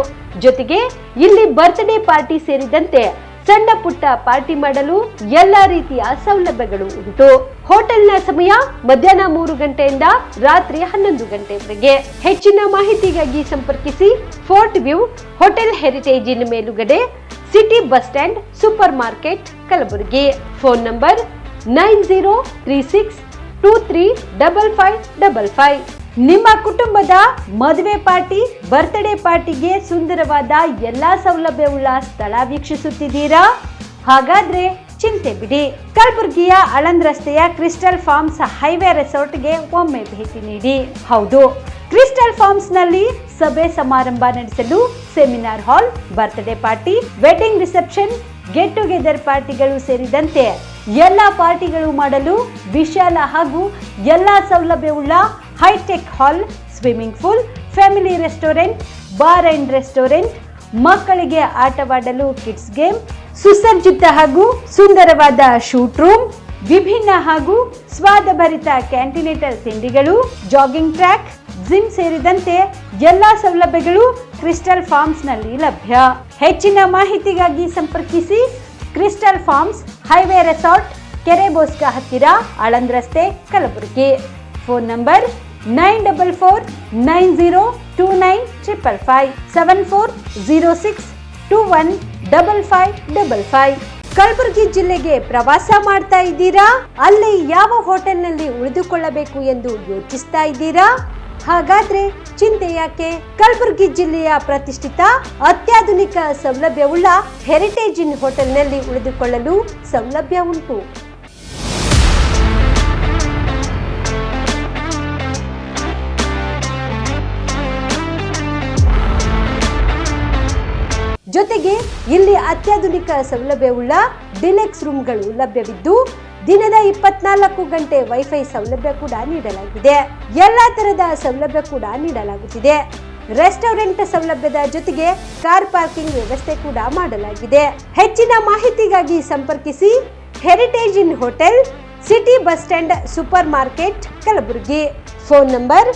ಜೊತೆಗೆ ಇಲ್ಲಿ ಬರ್ತ್ಡೇ ಪಾರ್ಟಿ ಸೇರಿದಂತೆ ಸಣ್ಣ ಪುಟ್ಟ ಪಾರ್ಟಿ ಮಾಡಲು ಎಲ್ಲಾ ರೀತಿಯ ಸೌಲಭ್ಯಗಳು ಉಂಟು. ಹೋಟೆಲ್ನ ಸಮಯ ಮಧ್ಯಾಹ್ನ 3 ಗಂಟೆಯಿಂದ ರಾತ್ರಿ 11 ಗಂಟೆವರೆಗೆ. ಹೆಚ್ಚಿನ ಮಾಹಿತಿಗಾಗಿ ಸಂಪರ್ಕಿಸಿ ಫೋರ್ಟ್ ವ್ಯೂ ಹೋಟೆಲ್, ಹೆರಿಟೇಜ್ ಇನ್ ಮೇಲುಗಡೆ, city bus stand, super market, Kalaburagi. Phone number 9036235555. ನಿಮ್ಮ ಕುಟುಂಬದ ಮದುವೆ ಪಾರ್ಟಿ, ಬರ್ತ್ಡೇ ಪಾರ್ಟಿಗೆ ಸುಂದರವಾದ ಎಲ್ಲಾ ಸೌಲಭ್ಯವುಳ್ಳ ಸ್ಥಳ ವೀಕ್ಷಿಸುತ್ತಿದ್ದೀರಾ? ಹಾಗಾದ್ರೆ ಚಿಂತೆ ಬಿಡಿ. ಕಲಬುರಗಿಯ ಆಳಂದ್ ರಸ್ತೆಯ ಕ್ರಿಸ್ಟಲ್ ಫಾರ್ಮ್ಸ್ ಹೈವೇ ರೆಸಾರ್ಟ್ಗೆ ಒಮ್ಮೆ ಭೇಟಿ ನೀಡಿ. ಹೌದು, ಕ್ರಿಸ್ಟಲ್ ಫಾರ್ಮ್ಸ್ ನಲ್ಲಿ ಸಭೆ ಸಮಾರಂಭ ನಡೆಸಲು seminar hall, birthday party, wedding reception, get together ಪಾರ್ಟಿಗಳು ಸೇರಿದಂತೆ ಎಲ್ಲಾ ಪಾರ್ಟಿಗಳು ಮಾಡಲು ವಿಶಾಲ ಹಾಗೂ ಎಲ್ಲಾ ಸೌಲಭ್ಯವುಳ್ಳ hi-tech hall, swimming pool, family restaurant, bar and restaurant, ಮಕ್ಕಳಿಗೆ ಆಟವಾಡಲು ಕಿಡ್ಸ್ ಗೇಮ್, ಸುಸಜ್ಜಿತ ಹಾಗೂ ಸುಂದರವಾದ ಶೂಟ್ ರೂಮ್, ವಿಭಿನ್ನ ಹಾಗೂ ಸ್ವಾದಭರಿತ ಕ್ಯಾಂಟಿನೇಟಲ್ ತಿಂಡಿಗಳು, ಜಾಗಿಂಗ್ ಟ್ರ್ಯಾಕ್, ಜಿಮ್ ಸೇರಿದಂತೆ ಎಲ್ಲಾ ಸೌಲಭ್ಯಗಳು ಕ್ರಿಸ್ಟಲ್ ಫಾರ್ಮ್ಸ್ ನಲ್ಲಿ ಲಭ್ಯ. ಹೆಚ್ಚಿನ ಮಾಹಿತಿಗಾಗಿ ಸಂಪರ್ಕಿಸಿ ಕ್ರಿಸ್ಟಲ್ ಫಾರ್ಮ್ಸ್ ಹೈವೇ ರೆಸಾರ್ಟ್, ಕೆರೆ ಬೋಸ್ಕಾ ಹತ್ತಿರ, ಆಳಂದ್ ರಸ್ತೆ, ಕಲಬುರಗಿ. Phone number 9490295555 7406215555. ಕಲಬುರಗಿ ಜಿಲ್ಲೆಗೆ ಪ್ರವಾಸ ಮಾಡ್ತಾ ಇದ್ದೀರಾ? ಅಲ್ಲಿ ಯಾವ ಹೋಟೆಲ್ನಲ್ಲಿ ಉಳಿದುಕೊಳ್ಳಬೇಕು ಎಂದು ಯೋಚಿಸ್ತಾ ಇದ್ದೀರಾ? ಹಾಗಾದ್ರೆ ಚಿಂತೆ ಯಾಕೆ? ಕಲಬುರಗಿ ಜಿಲ್ಲೆಯ ಪ್ರತಿಷ್ಠಿತ ಅತ್ಯಾಧುನಿಕ ಸೌಲಭ್ಯವುಳ್ಳ ಹೆರಿಟೇಜ್ ಇನ್ ಹೋಟೆಲ್ನಲ್ಲಿ ಉಳಿದುಕೊಳ್ಳಲು ಸೌಲಭ್ಯ ಉಂಟು. ಜೊತೆಗೆ ಇಲ್ಲಿ ಅತ್ಯಾಧುನಿಕ ಸೌಲಭ್ಯವುಳ್ಳ ಡಿಲೆಕ್ಸ್ ರೂಮ್ಗಳು ಲಭ್ಯವಿದ್ದು ದಿನದ 24 ಗಂಟೆ ವೈಫೈ ಸೌಲಭ್ಯ ಕೂಡ ನೀಡಲಾಗಿದೆ. ಎಲ್ಲಾ ತರದ ಸೌಲಭ್ಯ ಕೂಡ ನೀಡಲಾಗುತ್ತಿದೆ. ರೆಸ್ಟೋರೆಂಟ್ ಸೌಲಭ್ಯದ ಜೊತೆಗೆ ಕಾರ್ ಪಾರ್ಕಿಂಗ್ ವ್ಯವಸ್ಥೆ ಕೂಡ ಮಾಡಲಾಗಿದೆ. ಹೆಚ್ಚಿನ ಮಾಹಿತಿಗಾಗಿ ಸಂಪರ್ಕಿಸಿ heritage inn hotel, city bus stand, super market, Kalaburagi. Phone number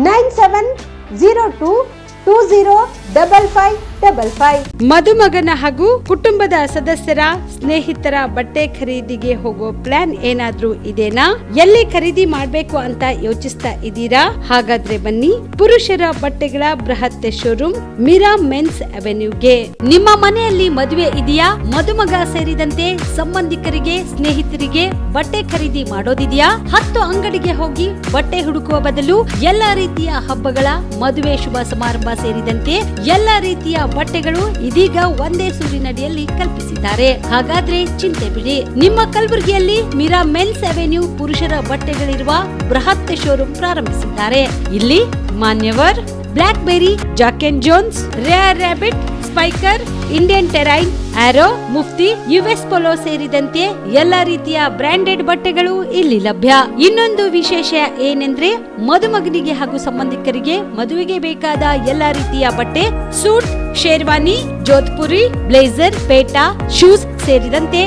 9702205555. ಮದುಮಗನ ಹಾಗೂ ಕುಟುಂಬದ ಸದಸ್ಯರ ಸ್ನೇಹಿತರ ಬಟ್ಟೆ ಖರೀದಿಗೆ ಹೋಗೋ ಪ್ಲಾನ್ ಏನಾದ್ರೂ ಇದೆನಾ? ಎಲ್ಲಿ ಖರೀದಿ ಮಾಡ್ಬೇಕು ಅಂತ ಯೋಚಿಸ್ತಾ ಇದ್ದೀರಾ? ಹಾಗಾದ್ರೆ ಬನ್ನಿ ಪುರುಷರ ಬಟ್ಟೆಗಳ ಬೃಹತ್ ಶೋರೂಮ್ ಮೀರಾ ಮೆನ್ಸ್ ಅವೆನ್ಯೂಗೆ. ನಿಮ್ಮ ಮನೆಯಲ್ಲಿ ಮದುವೆ ಇದೆಯಾ? ಮದುಮಗ ಸೇರಿದಂತೆ ಸಂಬಂಧಿಕರಿಗೆ, ಸ್ನೇಹಿತರಿಗೆ ಬಟ್ಟೆ ಖರೀದಿ ಮಾಡೋದಿದೆಯಾ? 10 ಅಂಗಡಿಗೆ ಹೋಗಿ ಬಟ್ಟೆ ಹುಡುಕುವ ಬದಲು ಎಲ್ಲಾ ರೀತಿಯ ಹಬ್ಬಗಳ, ಮದುವೆ, ಶುಭ ಸಮಾರಂಭ ಸೇರಿದಂತೆ ಎಲ್ಲಾ ರೀತಿಯ ಬಟ್ಟೆಗಳು ಇದೀಗ ಒಂದೇ ಸೂರಿನಡಿಯಲ್ಲಿ ಕಲ್ಪಿಸಿದ್ದಾರೆ. ಹಾಗಾದ್ರೆ ಚಿಂತೆ ಬಿಡಿ. ನಿಮ್ಮ ಕಲಬುರಗಿಯಲ್ಲಿ ಮೀರಾ ಮೆನ್ಸ್ ಅವೆನ್ಯೂ ಪುರುಷರ ಬಟ್ಟೆಗಳಿರುವ ಬೃಹತ್ ಶೋರೂಮ್ ಪ್ರಾರಂಭಿಸಿದ್ದಾರೆ. ಇಲ್ಲಿ Manyavar, Blackberry, Jack and Jones, Rare Rabbit, Spykar, Indian Terrain, Arrow, Mufti, US Polo ಸೇರಿದಂತೆ ಎಲ್ಲಾ ರೀತಿಯ ಬ್ರಾಂಡೆಡ್ ಬಟ್ಟೆಗಳು ಇಲ್ಲಿ ಲಭ್ಯ. ಇನ್ನೊಂದು ವಿಶೇಷ ಏನೆಂದ್ರೆ ಮದುಮಗನಿಗೆ ಹಾಗೂ ಸಂಬಂಧಿಕರಿಗೆ ಮದುವೆಗೆ ಬೇಕಾದ ಎಲ್ಲಾ ರೀತಿಯ ಬಟ್ಟೆ, ಸೂಟ್, ಶೇರ್ವಾನಿ, ಜೋಧ್ಪುರಿ, ಬ್ಲೇಸರ್, ಪೇಟಾ, ಶೂಸ್ ಸೇರಿದಂತೆ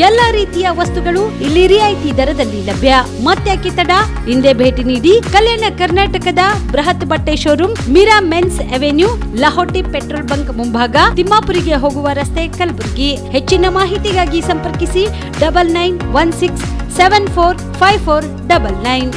ಎಲ್ಲಾ ರೀತಿಯ ವಸ್ತುಗಳು ಇಲ್ಲಿ ರಿಯಾಯಿತಿ ದರದಲ್ಲಿ ಲಭ್ಯ. ಮತ್ತ್ಯಾಕೆ ತಡ? ಹಿಂದೆ ಭೇಟಿ ನೀಡಿ. ಕಲ್ಯಾಣ ಕರ್ನಾಟಕದ ಬೃಹತ್ ಬಟ್ಟೆ showroom Meera men's avenue, Lahoti petrol bunk ಮುಂಭಾಗ, ತಿಮ್ಮಾಪುರಿಗೆ ಹೋಗುವ ರಸ್ತೆ, ಕಲಬುರಗಿ. ಹೆಚ್ಚಿನ ಮಾಹಿತಿಗಾಗಿ ಸಂಪರ್ಕಿಸಿ 9916745499.